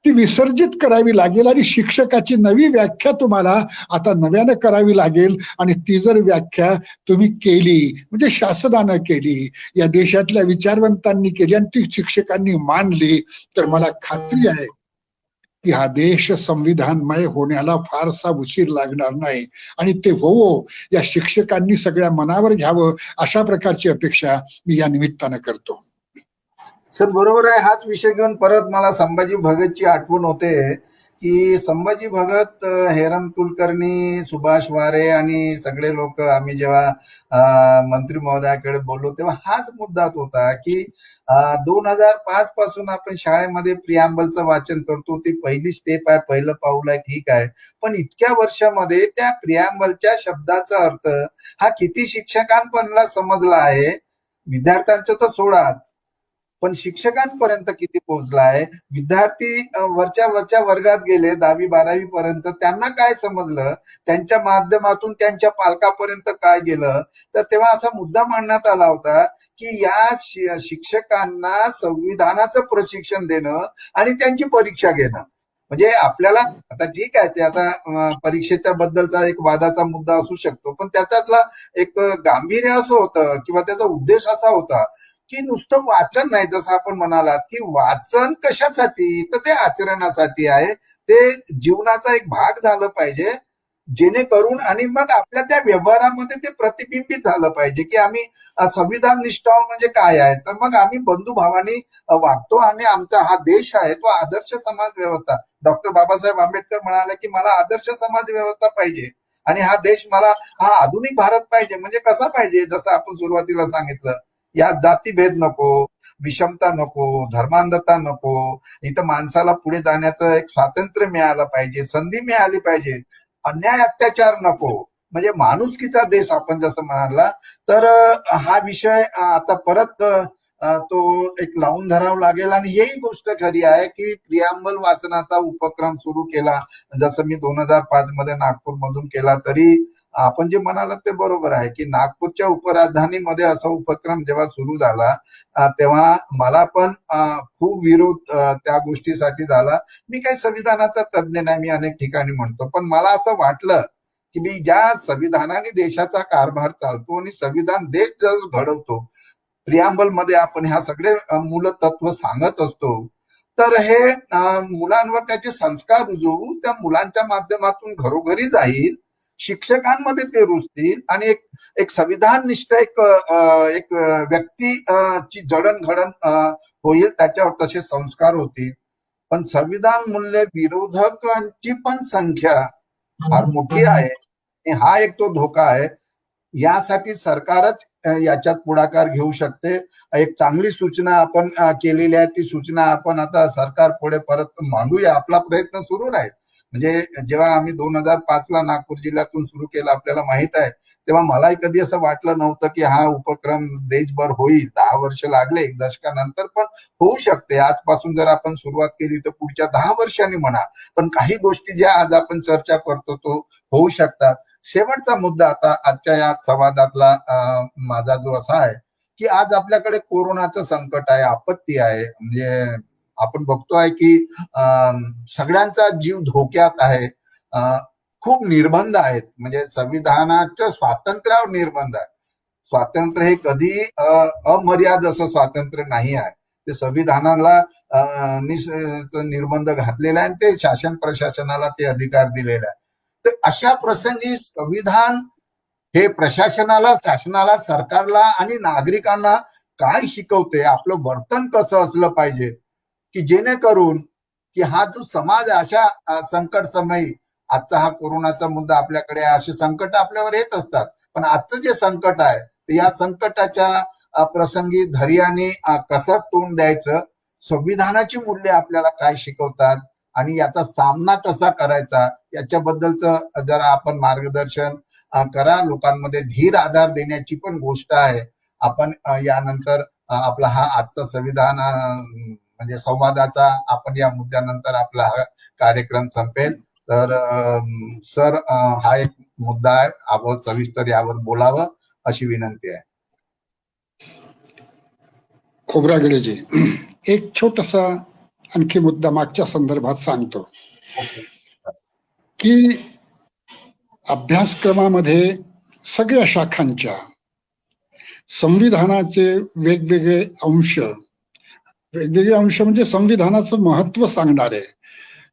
ती विसर्जित करावी लागेल. आणि शिक्षकाची नवी व्याख्या तुम्हाला आता नव्यानं करावी लागेल. आणि ती जर व्याख्या तुम्ही केली, म्हणजे शासनानं केली, या देशातल्या विचारवंतांनी केली, आणि ती शिक्षकांनी मानली, तर मला खात्री आहे की हा देश संविधानमय होण्याला फारसा उशीर लागणार नाही. आणि ते या शिक्षकांनी सगळ्या मनावर घ्यावं, अशा प्रकारची अपेक्षा मी या निमित्तानं करतो. सर बरोबर आहे. हाच विषय घेऊन परत मला संभाजी भगतची आठवण होते की संभाजी भगत, हेरम कुलकर्णी, सुभाष वारे आणि सगळे लोक आम्ही जेव्हा मंत्री महोदयाकडे बोललो तेव्हा हाच मुद्दा होता की 2005 पासून आपण शाळेमध्ये प्रियांबलचं वाचन करतो. ती पहिली स्टेप आहे, पहिलं पाऊल आहे, ठीक आहे. पण इतक्या वर्षामध्ये त्या प्रियांबलच्या शब्दाचा अर्थ हा किती शिक्षकांपर्यंत समजला आहे? विद्यार्थ्यांचं तर सोडाच, पण शिक्षकांपर्यंत किती पोहोचला आहे? विद्यार्थी वरच्या वर्गात गेले 10वी 12वी पर्यंत, त्यांना काय समजलं? त्यांच्या माध्यमातून त्यांच्या पालकापर्यंत काय गेलं? तर तेव्हा असा मुद्दा मांडण्यात आला होता की या शिक्षकांना संविधानाचं प्रशिक्षण देणं आणि त्यांची परीक्षा घेणं. म्हणजे आपल्याला आता ठीक आहे, ते आता परीक्षेच्या बद्दलचा एक वादाचा मुद्दा असू शकतो, पण त्याच्यातला एक गांभीर्य असं होतं किंवा त्याचा उद्देश असा होता की नुसतं वाचन नाही, जसं आपण म्हणालात की वाचन कशासाठी? तर ते आचरणासाठी आहे, ते जीवनाचा एक भाग झालं पाहिजे, जेणेकरून आणि मग आपल्या त्या व्यवहारामध्ये ते प्रतिबिंबित झालं पाहिजे की आम्ही संविधान निष्ठावून म्हणजे काय आहे. तर मग आम्ही बंधुभावानी वागतो आणि आमचा हा देश आहे तो आदर्श समाज व्यवस्था. डॉक्टर बाबासाहेब आंबेडकर म्हणाले की मला आदर्श समाज व्यवस्था पाहिजे आणि हा देश मला हा आधुनिक भारत पाहिजे. म्हणजे कसा पाहिजे? जसं आपण सुरुवातीला सांगितलं, यात जातीभेद नको, विषमता नको, धर्मांधता नको, इथं माणसाला पुढे जाण्याचं एक स्वातंत्र्य मिळालं पाहिजे, संधी मिळाली पाहिजे, अन्याय अत्याचार नको, म्हणजे माणुसकीचा देश आपण जसं म्हणाला. तर हा विषय आता परत तो एक लावून धरावा लागेल. आणि ही गोष्ट खरी आहे की प्रियांबल वाचनाचा उपक्रम सुरू केला, जसं मी 2005 मध्ये नागपूर मधून केला, तरी आपण जे म्हणालात ते बरोबर आहे की नागपूरच्या उपराजधानीमध्ये असा उपक्रम जेव्हा सुरू झाला तेव्हा मला पण खूप विरोध त्या गोष्टीसाठी झाला. मी काही संविधानाचा तज्ज्ञ नाही, मी अनेक ठिकाणी म्हणतो, पण मला असं वाटलं की मी ज्या संविधानाने देशाचा कारभार चालतो आणि संविधान देश जर घडवतो, प्रियांबल मध्ये आपण ह्या सगळे मूलतत्व सांगत असतो, तर हे मुलांवर त्याचे संस्कार रुजवू, त्या मुलांच्या माध्यमातून घरोघरी जाईल, शिक्षकांमध्ये ते रुजतील आणि एक संविधाननिष्ठ एक व्यक्ती ची जडणघडण होईल, त्याच्यावर तसे संस्कार होतील. पण संविधान मूल्य विरोधकांची पण संख्या फार मोठी आहे, हा एक तो धोका आहे. यासाठी सरकारच याच्यात पुढाकार घेऊ शकते. एक चांगली सूचना आपण केलेली आहे, ती सूचना आपण आता सरकार पुढे परत मांडूया, आपला प्रयत्न सुरू राहील. म्हणजे जेव्हा आम्ही 2005 ला नागपूर जिल्ह्यातून सुरू केलं आपल्याला माहित आहे, तेव्हा मलाही कधी असं वाटलं नव्हतं की हा उपक्रम देशभर होईल. 10 वर्ष लागले, एक दशकानंतर, पण होऊ शकते. आजपासून जर आपण सुरुवात केली तर पुढच्या 10 वर्षांनी म्हणा, पण काही गोष्टी ज्या आज आपण चर्चा करतो तो होऊ शकतात. शेवटचा मुद्दा आता आजच्या या संवादातला माझा जो असा आहे की आज आपल्याकडे कोरोनाचं संकट आहे, आपत्ती आहे. म्हणजे आपण बघतोय की सगळ्यांचा जीव धोक्यात आहे. खूप निर्बंध आहेत, म्हणजे संविधानाच्या स्वातंत्र्यावर निर्बंध आहे. स्वातंत्र्य हे कधी अमर्याद असं स्वातंत्र्य नाही आहे. ते संविधानाला निर्बंध घातलेला आहे आणि ते शासन प्रशासनाला ते अधिकार दिलेला आहे. तर अशा प्रसंगी संविधान हे प्रशासनाला, शासनाला, सरकारला आणि नागरिकांना काय शिकवते, आपलं वर्तन कसं असलं पाहिजे की जेणेकरून की हा जो समाज अशा संकट समयी, आजचा हा कोरोनाचा मुद्दा आपल्याकडे, असे संकट आपल्यावर येत असतात, पण आजचं जे संकट आहे तर या संकटाच्या प्रसंगी धैर्याने कसं तोंड द्यायचं, संविधानाची मूल्य आपल्याला काय शिकवतात आणि याचा सामना कसा करायचा याच्याबद्दलचं जरा आपण मार्गदर्शन करा. लोकांमध्ये धीर आधार देण्याची पण गोष्ट आहे. आपण यानंतर आपला हा आजचा संविधान म्हणजे संवादाचा आपण या मुद्द्यानंतर आपला हा कार्यक्रम संपेल. तर सर, हा एक मुद्दा आहे, आपण सविस्तर यावर बोलावं अशी विनंती आहे. खोब्रागडेजी, एक छोटासा आणखी मुद्दा मागच्या संदर्भात सांगतो की अभ्यासक्रमामध्ये सगळ्या शाखांच्या संविधानाचे वेगवेगळे अंश म्हणजे संविधानाचं महत्व सांगणारे,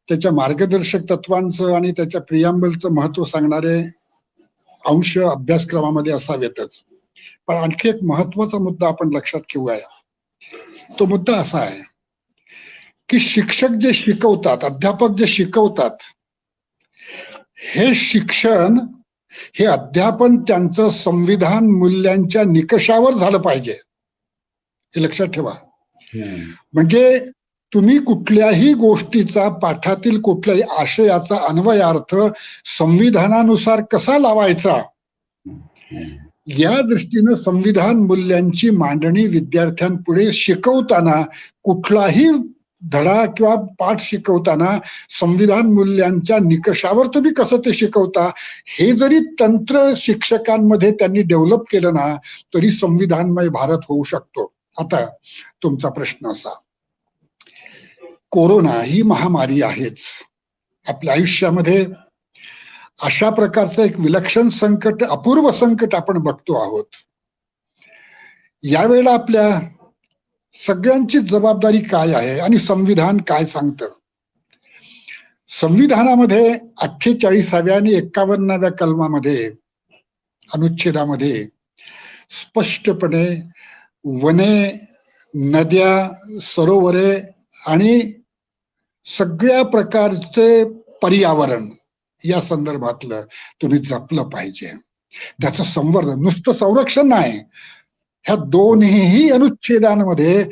त्याच्या मार्गदर्शक तत्वांचं आणि त्याच्या प्रियांबलचं महत्व सांगणारे अंश अभ्यासक्रमामध्ये असावेतच. पण आणखी एक महत्वाचा मुद्दा आपण लक्षात ठेवूया. तो मुद्दा असा आहे की शिक्षक जे शिकवतात, अध्यापक जे शिकवतात, हे शिक्षण, हे अध्यापन त्यांचं संविधान मूल्यांच्या निकषावर झालं पाहिजे, हे लक्षात ठेवा. म्हणजे तुम्ही कुठल्याही गोष्टीचा, पाठातील कुठल्याही आशयाचा अन्वयार्थ संविधानानुसार कसा लावायचा, या दृष्टीनं संविधान मूल्यांची मांडणी विद्यार्थ्यांपुढे शिकवताना, कुठलाही धडा किंवा पाठ शिकवताना संविधान मूल्यांच्या निकषावर तुम्ही कसं ते शिकवता, हे जरी तंत्र शिक्षकांमध्ये त्यांनी डेव्हलप केलं ना, तरी संविधानमय भारत होऊ शकतो. आता तुमचा प्रश्न असा, कोरोना ही महामारी आहेच आपल्या आयुष्यामध्ये. अशा प्रकारचं एक विलक्षण संकट, अपूर्व संकट आपण बघतो आहोत. यावेळेला आपल्या सगळ्यांची जबाबदारी काय आहे आणि संविधान काय सांगतं? संविधानामध्ये 48व्या आणि 51व्या कलमामध्ये, अनुच्छेदामध्ये स्पष्टपणे वने, नद्या, सरोवरे आणि सगळ्या प्रकारचे पर्यावरण या संदर्भातलं तुम्ही जपलं पाहिजे. त्याचं संवर्धन, नुसतं संरक्षण नाही, ह्या दोन्ही अनुच्छेदांमध्ये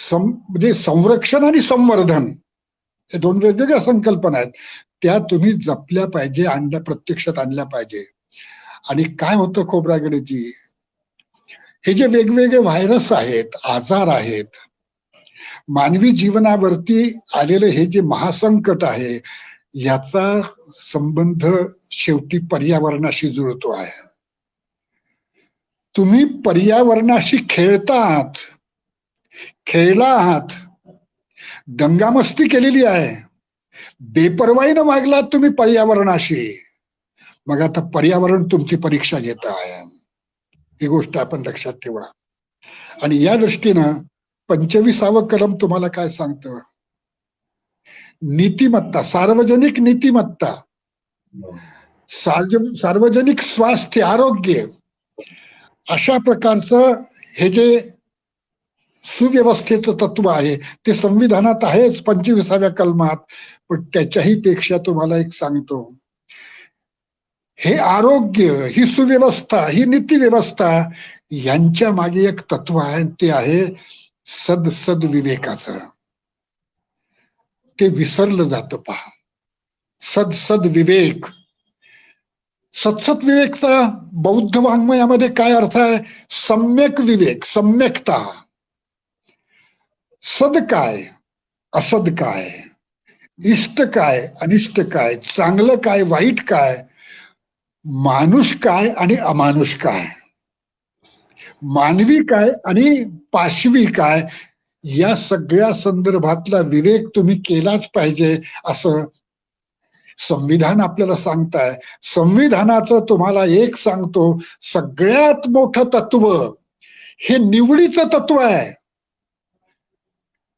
म्हणजे संरक्षण आणि संवर्धन हे दोन वेगवेगळ्या संकल्पना आहेत, त्या तुम्ही जपल्या पाहिजे, प्रत्यक्षात आणल्या पाहिजे. आणि काय होतं खोब्रागडेजी, हे जे वेगवेगळे व्हायरस आहेत, आजार आहेत, मानवी जीवनावरती आलेलं हे जे महासंकट आहे, याचा संबंध शेवटी पर्यावरणाशी जुळतो आहे. तुम्ही पर्यावरणाशी खेळला आहात, दंगामस्ती केलेली आहे, बेपर्वाईनं वागलात तुम्ही पर्यावरणाशी, मग आता पर्यावरण तुमची परीक्षा घेत आहे. ही गोष्ट आपण लक्षात ठेवा. आणि या दृष्टीनं 25वं कलम तुम्हाला काय सांगतं? नीतिमत्ता, सार्वजनिक नीतिमत्ता, सार्वजनिक स्वास्थ्य, आरोग्य, अशा प्रकारचं हे जे सुव्यवस्थेचं तत्व आहे ते संविधानात आहेच 25व्या कलमात. पण त्याच्याही पेक्षा तुम्हाला एक सांगतो, हे आरोग्य, ही सुव्यवस्था, ही नीतिव्यवस्था, यांच्या मागे एक तत्व आहे, ते आहे सद्विवेकाचं. ते विसरलं जातं पहा. सद विवेक. सत्सत विवेकचा बौद्ध वाङ्मयामध्ये काय अर्थ आहे? सम्यक विवेक, सम्यकता. सद काय, असद काय, इष्ट काय, अनिष्ट काय, चांगलं काय, वाईट काय, मानुष काय आणि अमानुष काय, मानवी काय आणि पाशवी काय, या सगळ्या संदर्भातला विवेक तुम्ही केलाच पाहिजे असं संविधान आपल्याला सांगताय. संविधानाचं तुम्हाला एक सांगतो, सगळ्यात मोठं तत्व हे निवडीचं तत्व आहे.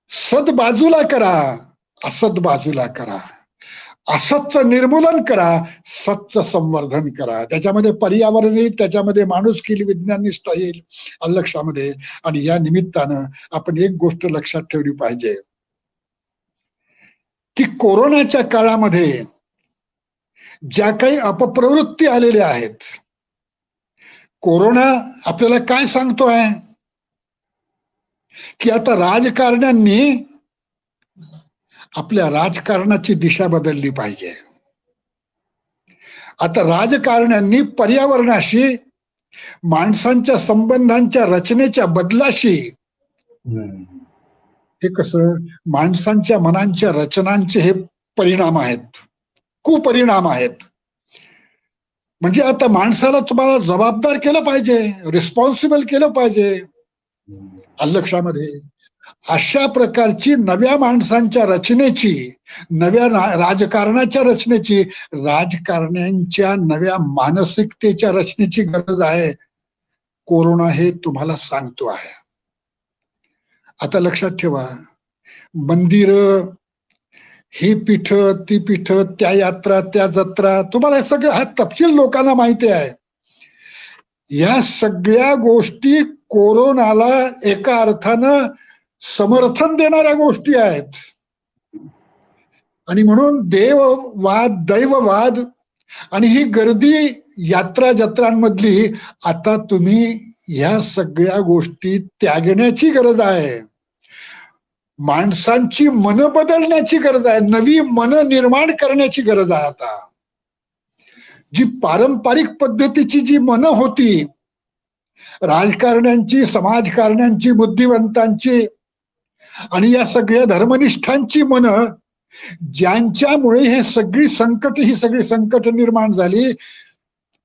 सद बाजूला करा, असद बाजूला करा, असतचं निर्मूलन करा, सतचं संवर्धन करा. त्याच्यामध्ये पर्यावरण येईल, त्याच्यामध्ये माणुसकी, विज्ञान निष्ठा येईल लक्षामध्ये. आणि या निमित्तानं आपण एक गोष्ट लक्षात ठेवली पाहिजे की कोरोनाच्या काळामध्ये ज्या काही अपप्रवृत्ती आलेल्या आहेत, कोरोना आपल्याला काय सांगतोय की आता राजकारण्यांनी आपल्या राजकारणाची दिशा बदलली पाहिजे. आता राजकारण्यांनी पर्यावरणाशी, माणसांच्या संबंधांच्या रचनेच्या बदलाशी, हे कसं माणसांच्या मनांच्या रचनांचे हे परिणाम आहेत, कुपरिणाम आहेत. म्हणजे आता माणसाला तुम्हाला जबाबदार केलं पाहिजे, रिस्पॉन्सिबल केलं पाहिजे लक्षामध्ये. अशा प्रकारची नव्या माणसांच्या रचनेची, नव्या राजकारणाच्या रचनेची, राजकारण्यांच्या नव्या मानसिकतेच्या रचनेची गरज आहे. कोरोना हे तुम्हाला सांगतो आहे. आता लक्षात ठेवा, मंदिर, ही पीठ, ती पीठ, त्या यात्रा, त्या जत्रा, तुम्हाला हे सगळं हा तपशील लोकांना माहिती आहे. या सगळ्या गोष्टी कोरोनाला एका अर्थानं समर्थन देणाऱ्या गोष्टी आहेत. आणि म्हणून देववाद, दैववाद आणि ही गर्दी यात्रा जत्रांमधली आता तुम्ही ह्या सगळ्या गोष्टी त्यागण्याची गरज आहे. माणसांची मन बदलण्याची गरज आहे, नवी मन निर्माण करण्याची गरज आहे. आता जी पारंपरिक पद्धतीची जी मन होती, राजकारण्यांची, समाजकारण्यांची, बुद्धिवंतांची आणि या सगळ्या धर्मनिष्ठांची मन, ज्यांच्यामुळे ही सगळी संकट निर्माण झाली,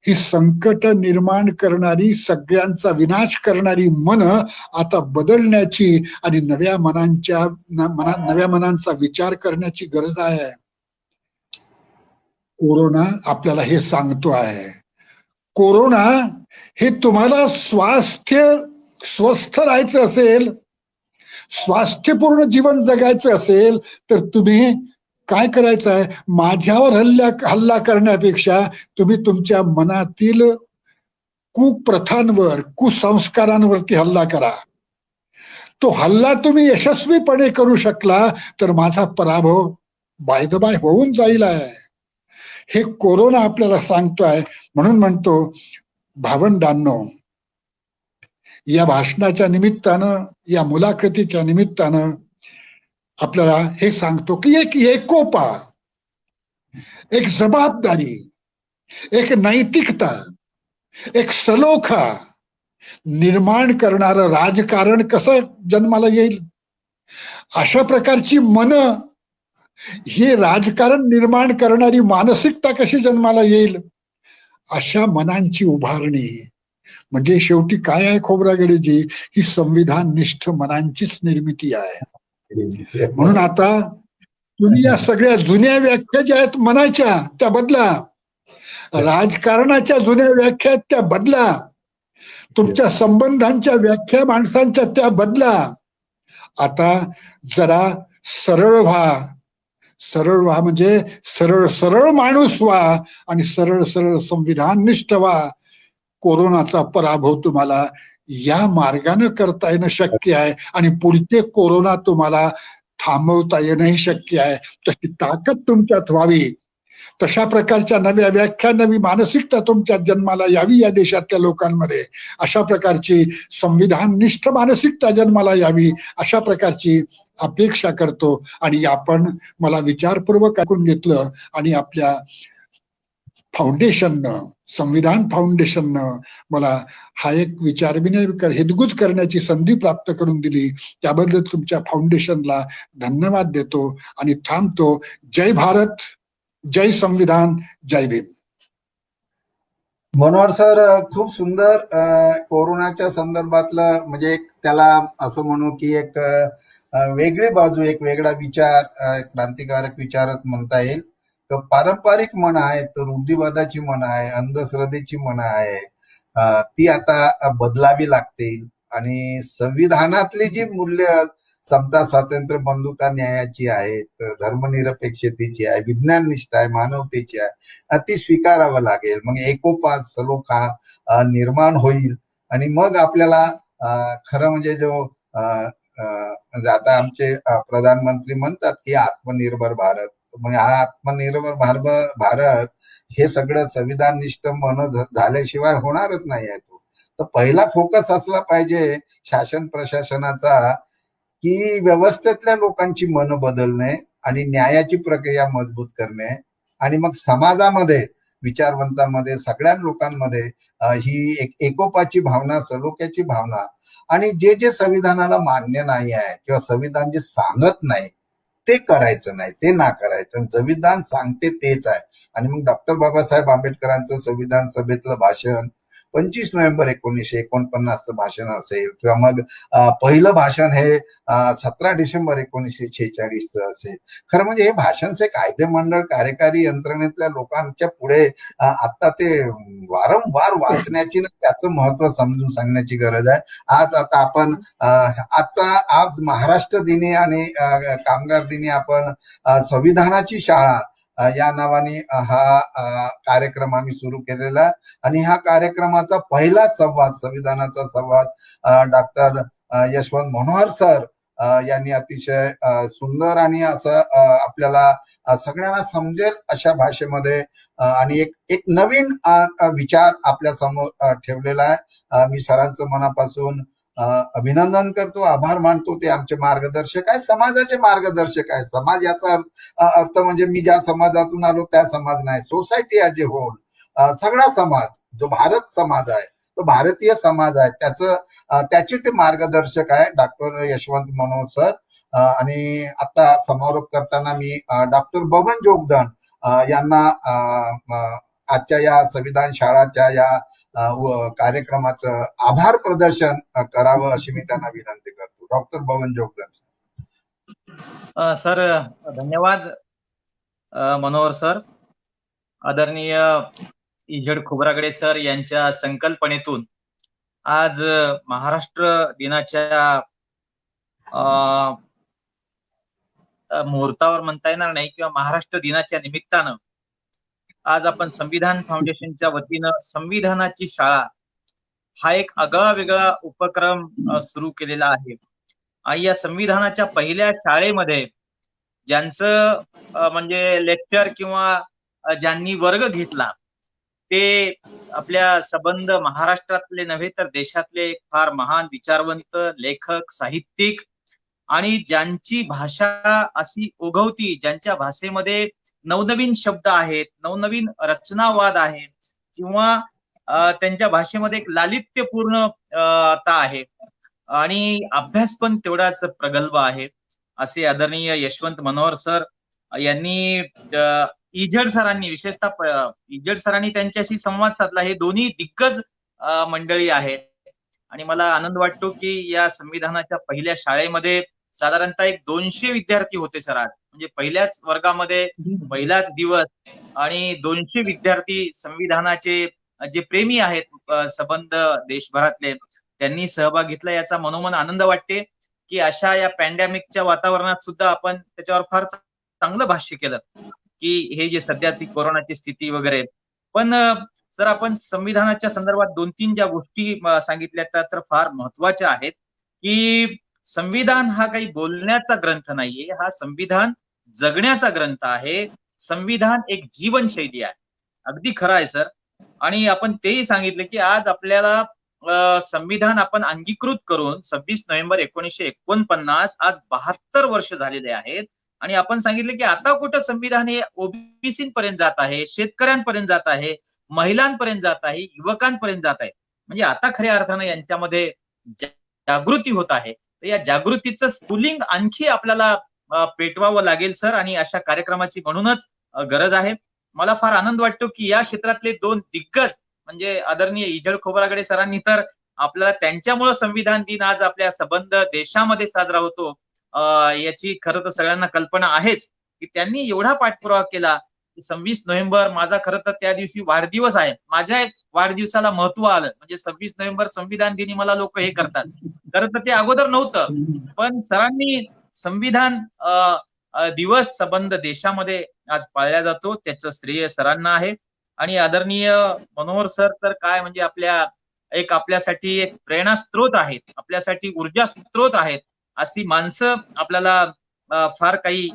ही संकट निर्माण करणारी, सगळ्यांचा विनाश करणारी मन आता बदलण्याची आणि नव्या मनांचा विचार करण्याची गरज आहे. कोरोना आपल्याला हे सांगतो आहे. कोरोना हे तुम्हाला स्वस्थ राहायचं असेल, स्वास्थ्यपूर्ण जीवन जगायचं असेल तर तुम्ही काय करायचं आहे? माझ्यावर हल्ला करण्यापेक्षा तुम्ही तुमच्या मनातील कुप्रथांवर, कुसंस्कारांवरती हल्ला करा. तो हल्ला तुम्ही यशस्वीपणे करू शकला तर माझा पराभव बाय द बाय होऊन जाईल आहे. हे कोरोना आपल्याला सांगतोय. म्हणून म्हणतो भावंडांनो, या भाषणाच्या निमित्तानं, या मुलाखतीच्या निमित्तानं आपल्याला हे सांगतो की एक एकोपा, एक जबाबदारी, एक नैतिकता, एक सलोखा निर्माण करणारं राजकारण कसं जन्माला येईल, अशा प्रकारची मन, हे राजकारण निर्माण करणारी मानसिकता कशी जन्माला येईल, अशा मनांची उभारणी म्हणजे शेवटी काय आहे खोब्रागडेजी? ही संविधान निष्ठ मनांचीच निर्मिती आहे. म्हणून आता तुम्ही या सगळ्या जुन्या व्याख्या ज्या आहेत मनाच्या त्या बदला, राजकारणाच्या जुन्या व्याख्या त्या बदला, तुमच्या संबंधांच्या व्याख्या माणसांच्या त्या बदला. आता जरा सरळ व्हा. सरळ व्हा म्हणजे सरळ माणूस व्हा आणि सरळ संविधान निष्ठ व्हा. कोरोनाचा पराभव तुम्हाला या मार्गाने करता येणं शक्य आहे आणि पुढचे कोरोना तुम्हाला थांबवता येणंही शक्य आहे. तशी ताकद तुमच्यात व्हावी तशा प्रकारच्या नव्या व्याख्या, नवी मानसिकता तुमच्या जन्माला यावी या देशातल्या लोकांमध्ये. अशा प्रकारची संविधाननिष्ठ मानसिकता जन्माला यावी अशा प्रकारची अपेक्षा करतो. आणि आपण मला विचारपूर्वक ऐकून घेतलं आणि आपल्या फाउंडेशननं, संविधान फाउंडेशननं मला हा एक विचारविनिमय हितगुज करण्याची संधी प्राप्त करून दिली. त्याबद्दल तुमच्या फाउंडेशनला धन्यवाद देतो आणि थांबतो. जय भारत, जय संविधान, जय भीम. मनोहर सर, खूप सुंदर कोरोनाच्या संदर्भातलं म्हणजे एक त्याला असं म्हणू की एक वेगळी बाजू, एक वेगळा विचार, क्रांतिकारक विचारच म्हणता येईल. तर पारंपरिक म्हण आहे, तर रूढीवादाची म्हण आहे, अंधश्रद्धेची म्हण आहे, ती आता बदलावी लागतील. आणि संविधानातली जी मूल्य समता, स्वातंत्र्य, बंधुता, न्यायाची आहेत, धर्मनिरपेक्षतेची आहे, विज्ञाननिष्ठ आहे, मानवतेची आहे, ती स्वीकारावं लागेल. मग एकोपा, सलोखा निर्माण होईल. आणि मग आपल्याला खरं म्हणजे जो म्हणजे आता आमचे प्रधानमंत्री म्हणतात की आत्मनिर्भर भारत, म्हणजे हा आत्मनिर्भर भारत हे सगळं संविधाननिष्ठ मन झाल्याशिवाय होणारच नाही आहे. तर पहिला फोकस असला पाहिजे शासन प्रशासनाचा की व्यवस्थेतल्या लोकांची मनं बदलणे आणि न्यायाची प्रक्रिया मजबूत करणे. आणि मग समाजामध्ये, विचारवंतांमध्ये, सगळ्या लोकांमध्ये ही एक एकोपाची भावना, सलोख्याची भावना, आणि जे जे संविधानाला मान्य नाही आहे किंवा संविधान जे सांगत नाही ते करायचं नाही, ते ना करायचं. संविधान सांगते तेच आहे. आणि मग डॉक्टर बाबासाहेब आंबेडकरांचं संविधान सभेतलं भाषण 25 नोव्हेंबर 1949चं भाषण असेल, किंवा मग पहिलं भाषण हे 17 डिसेंबर 1946चं असेल. खरं म्हणजे हे भाषणचे कायदेमंडळ, कार्यकारी यंत्रणेतल्या लोकांच्या पुढे आता ते वारंवार वाचण्याची, त्याचं महत्व समजून सांगण्याची गरज आहे. आता आपण आज महाराष्ट्र दिनी आणि कामगार दिनी आपण संविधानाची शाळा या नावाने हा कार्यक्रम आम्ही सुरू केलेला. आणि ह्या कार्यक्रमाचा पहिला संवाद, संविधानाचा संवाद डॉक्टर यशवंत मनोहर सर यांनी अतिशय सुंदर आणि असं आपल्याला सगळ्यांना समजेल अशा भाषेमध्ये आणि एक नवीन विचार आपल्या समोर ठेवलेला आहे. मी सरांचं मनापासून अभिनंदन करतो, आभार मानतो. ते आमचे मार्गदर्शक आहे, समाजाचे मार्गदर्शक आहे. समाज याचा अर्थ म्हणजे मी ज्या समाजातून आलो त्या समाज नाही, सोसायटी ॲज ए होल, सगळा समाज जो भारत समाज आहे, तो भारतीय समाज आहे, त्याचे ते मार्गदर्शक आहे डॉक्टर यशवंत मनोहर सर. आणि आता समारोप करताना मी डॉक्टर बबन जोगदंड यांना आजच्या या संविधान शाळाच्या या कार्यक्रमाचं आभार प्रदर्शन करावं अशी मी त्यांना विनंती करतो. डॉक्टर बबन जोगदंड सर, धन्यवाद मनोहर सर. आदरणीय इजड खोब्रागडे सर यांच्या संकल्पनेतून आज महाराष्ट्र दिनाच्या मुहूर्तावर म्हणता येणार नाही, किंवा महाराष्ट्र दिनाच्या निमित्तानं आज आपण संविधान फाउंडेशनच्या वतीनं संविधानाची शाळा हा एक आगळा वेगळा उपक्रम सुरू केलेला आहे. आणि या संविधानाच्या पहिल्या शाळेमध्ये ज्यांचं म्हणजे लेक्चर किंवा ज्यांनी वर्ग घेतला ते आपल्या संबंध महाराष्ट्रातले नव्हे तर देशातले फार महान विचारवंत, लेखक, साहित्यिक, आणि ज्यांची भाषा अशी ओघवती, ज्यांच्या भाषेमध्ये नवनवीन शब्द आहेत, नवनवीन रचनावाद आहे, किंवा त्यांच्या भाषेमध्ये एक लालित्यपूर्णता आहे आणि अभ्यास पण तेवढाच प्रगल्भ आहे. असे आदरणीय यशवंत मनोहर सर यांनी, इजड सरांनी, विशेषतः इजड सरांनी त्यांच्याशी संवाद साधला. हे दोन्ही दिग्गज मंडळी आहेत. आणि मला आनंद वाटतो की या संविधानाच्या पहिल्या शाळेमध्ये साधारणतः एक 200 विद्यार्थी होते सर आज. म्हणजे पहिल्याच वर्गामध्ये, पहिलाच दिवस, आणि 200 विद्यार्थी संविधानाचे जे प्रेमी आहेत संबंध देशभरातले, त्यांनी सहभाग घेतला. याचा मनोमन आनंद वाटते की अशा या पॅन्डेमिकच्या वातावरणात सुद्धा आपण त्याच्यावर फार चांगलं भाष्य केलं की हे जे सध्याची कोरोनाची स्थिती वगैरे. पण सर, आपण संविधानाच्या संदर्भात 2-3 ज्या गोष्टी सांगितल्या त्या तर फार महत्वाच्या आहेत. की संविधान हा काही बोलण्याचा ग्रंथ नाहीये, हा संविधान जगण्याचा ग्रंथ आहे. संविधान एक जीवनशैली आहे. अगदी खरं आहे सर. आणि आपण तेही सांगितलं की आज आपल्याला संविधान आपण अंगीकृत करून 26 नोव्हेंबर 1949 आज 72 वर्ष झालेले आहेत. आणि आपण सांगितलं की आता कुठं संविधान हे ओबीसी पर्यंत जात आहे, शेतकऱ्यांपर्यंत जात आहे, महिलांपर्यंत जात आहे, युवकांपर्यंत जात आहे. म्हणजे आता खऱ्या अर्थानं यांच्यामध्ये जागृती होत आहे. तर या जागृतीचं स्फुलिंग आणखी आपल्याला पेटवावं लागेल सर. आणि अशा कार्यक्रमाची म्हणूनच गरज आहे. मला फार आनंद वाटतो की या क्षेत्रातले दोन दिग्गज म्हणजे आदरणीय इजळ खोब्रागडे सरांनी तर आपल्याला त्यांच्यामुळे संविधान दिन आज आपल्या संबंध देशामध्ये साजरा होतो याची खरं तर सगळ्यांना कल्पना आहेच की त्यांनी एवढा पाठपुरावा केला. 26 नोव्हेंबर माझा खरं तर त्या दिवशी वाढदिवस आहे. माझ्या वाढदिवसाला महत्व आलं. म्हणजे 26 नोव्हेंबर संविधान दिनी मला लोक हे करतात. खरं तर ते अगोदर नव्हतं. पण सरांनी संविधान दिवस संबंध देशामध्ये आज पाळला जातो. त्याचं श्रेय सरांना आहे. आणि आदरणीय मनोहर सर तर काय म्हणजे आपल्यासाठी एक प्रेरणा स्त्रोत आहेत, आपल्यासाठी ऊर्जा स्त्रोत आहेत. अशी माणसं आपल्याला फार काही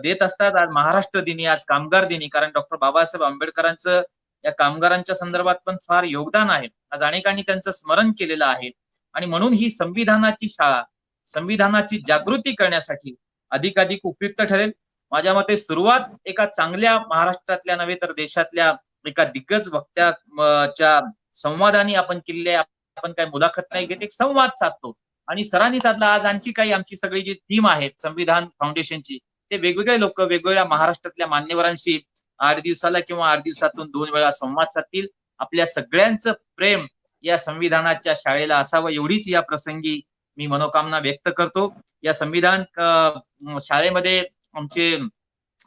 देत असतात. आज महाराष्ट्र दिनी, आज कामगार दिनी, कारण डॉक्टर बाबासाहेब आंबेडकरांचं या कामगारांच्या संदर्भात पण फार योगदान आहे. आज अनेकांनी त्यांचं स्मरण केलेलं आहे. आणि म्हणून ही संविधानाची शाळा, संविधानाची जागृती करण्यासाठी अधिकाधिक उपयुक्त ठरेल. माझ्या मते सुरुवात एका चांगल्या महाराष्ट्रातल्या नव्हे तर देशातल्या एका दिग्गज वक्त्याच्या संवादाने आपण केलेले. आपण काही मुलाखत नाही घेत, एक संवाद साधतो. आणि सरांनी साधला. आज आणखी काही आमची सगळी जी टीम आहे संविधान फाउंडेशनची, ते वेगवेगळे लोक वेगवेगळ्या महाराष्ट्रातल्या मान्यवरांशी 8 दिवसाला किंवा 8 दिवसातून 2 वेळा संवाद साधतील. आपल्या सगळ्यांचं प्रेम या संविधानाच्या शाळेला असावं एवढीच या प्रसंगी मी मनोकामना व्यक्त करतो. या संविधान शाळेमध्ये आमचे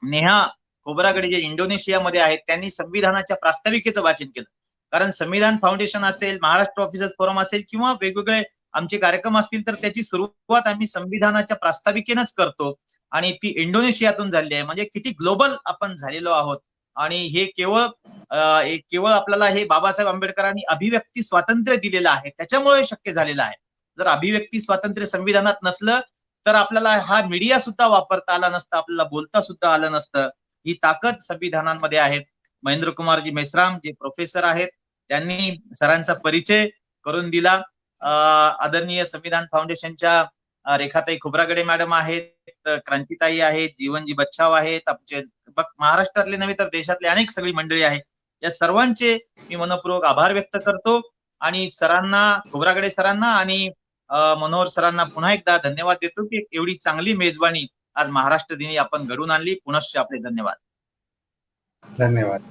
नेहा खोब्रागडे जे इंडोनेशियामध्ये आहेत त्यांनी संविधानाच्या प्रास्ताविकेचं वाचन केलं. कारण संविधान फाउंडेशन असेल, महाराष्ट्र ऑफिसर्स फोरम असेल किंवा वेगवेगळे आमचे कार्यक्रम असतील तर त्याची सुरुवात आम्ही संविधानाच्या प्रास्ताविकेनंच करतो. आणि ती इंडोनेशियातून झाली आहे. म्हणजे किती ग्लोबल आपण झालेलो आहोत. आणि हे केवळ आपल्याला हे बाबासाहेब आंबेडकरांनी अभिव्यक्ती स्वातंत्र्य दिलेलं आहे त्याच्यामुळे शक्य झालेलं आहे. जर अभिव्यक्ती स्वातंत्र्य संविधानात नसलं तर आपल्याला हा मीडिया सुद्धा वापरता आला नसता, आपल्याला बोलता सुद्धा आलं नसतं. ही ताकद संविधानामध्ये आहे. महेंद्र कुमारजी मेश्राम जे प्रोफेसर आहेत त्यांनी सरांचा परिचय करून दिला. आदरणीय संविधान फाउंडेशनच्या रेखाताई खोब्रागडे मॅडम आहेत, क्रांतीताई आहेत, जीवनजी बच्छाव आहेत, आमचे महाराष्ट्रातले नव्हे तर देशातले अनेक सगळी मंडळी आहेत. या सर्वांचे मी मनपूर्वक आभार व्यक्त करतो. आणि सरांना, खोब्रागडे सरांना आणि मनोहर सरांना पुन्हा एकदा धन्यवाद देतो की एवढी चांगली मेजबानी आज महाराष्ट्र दिनी आपण घडून आणली. पुनश्च आपले धन्यवाद. धन्यवाद.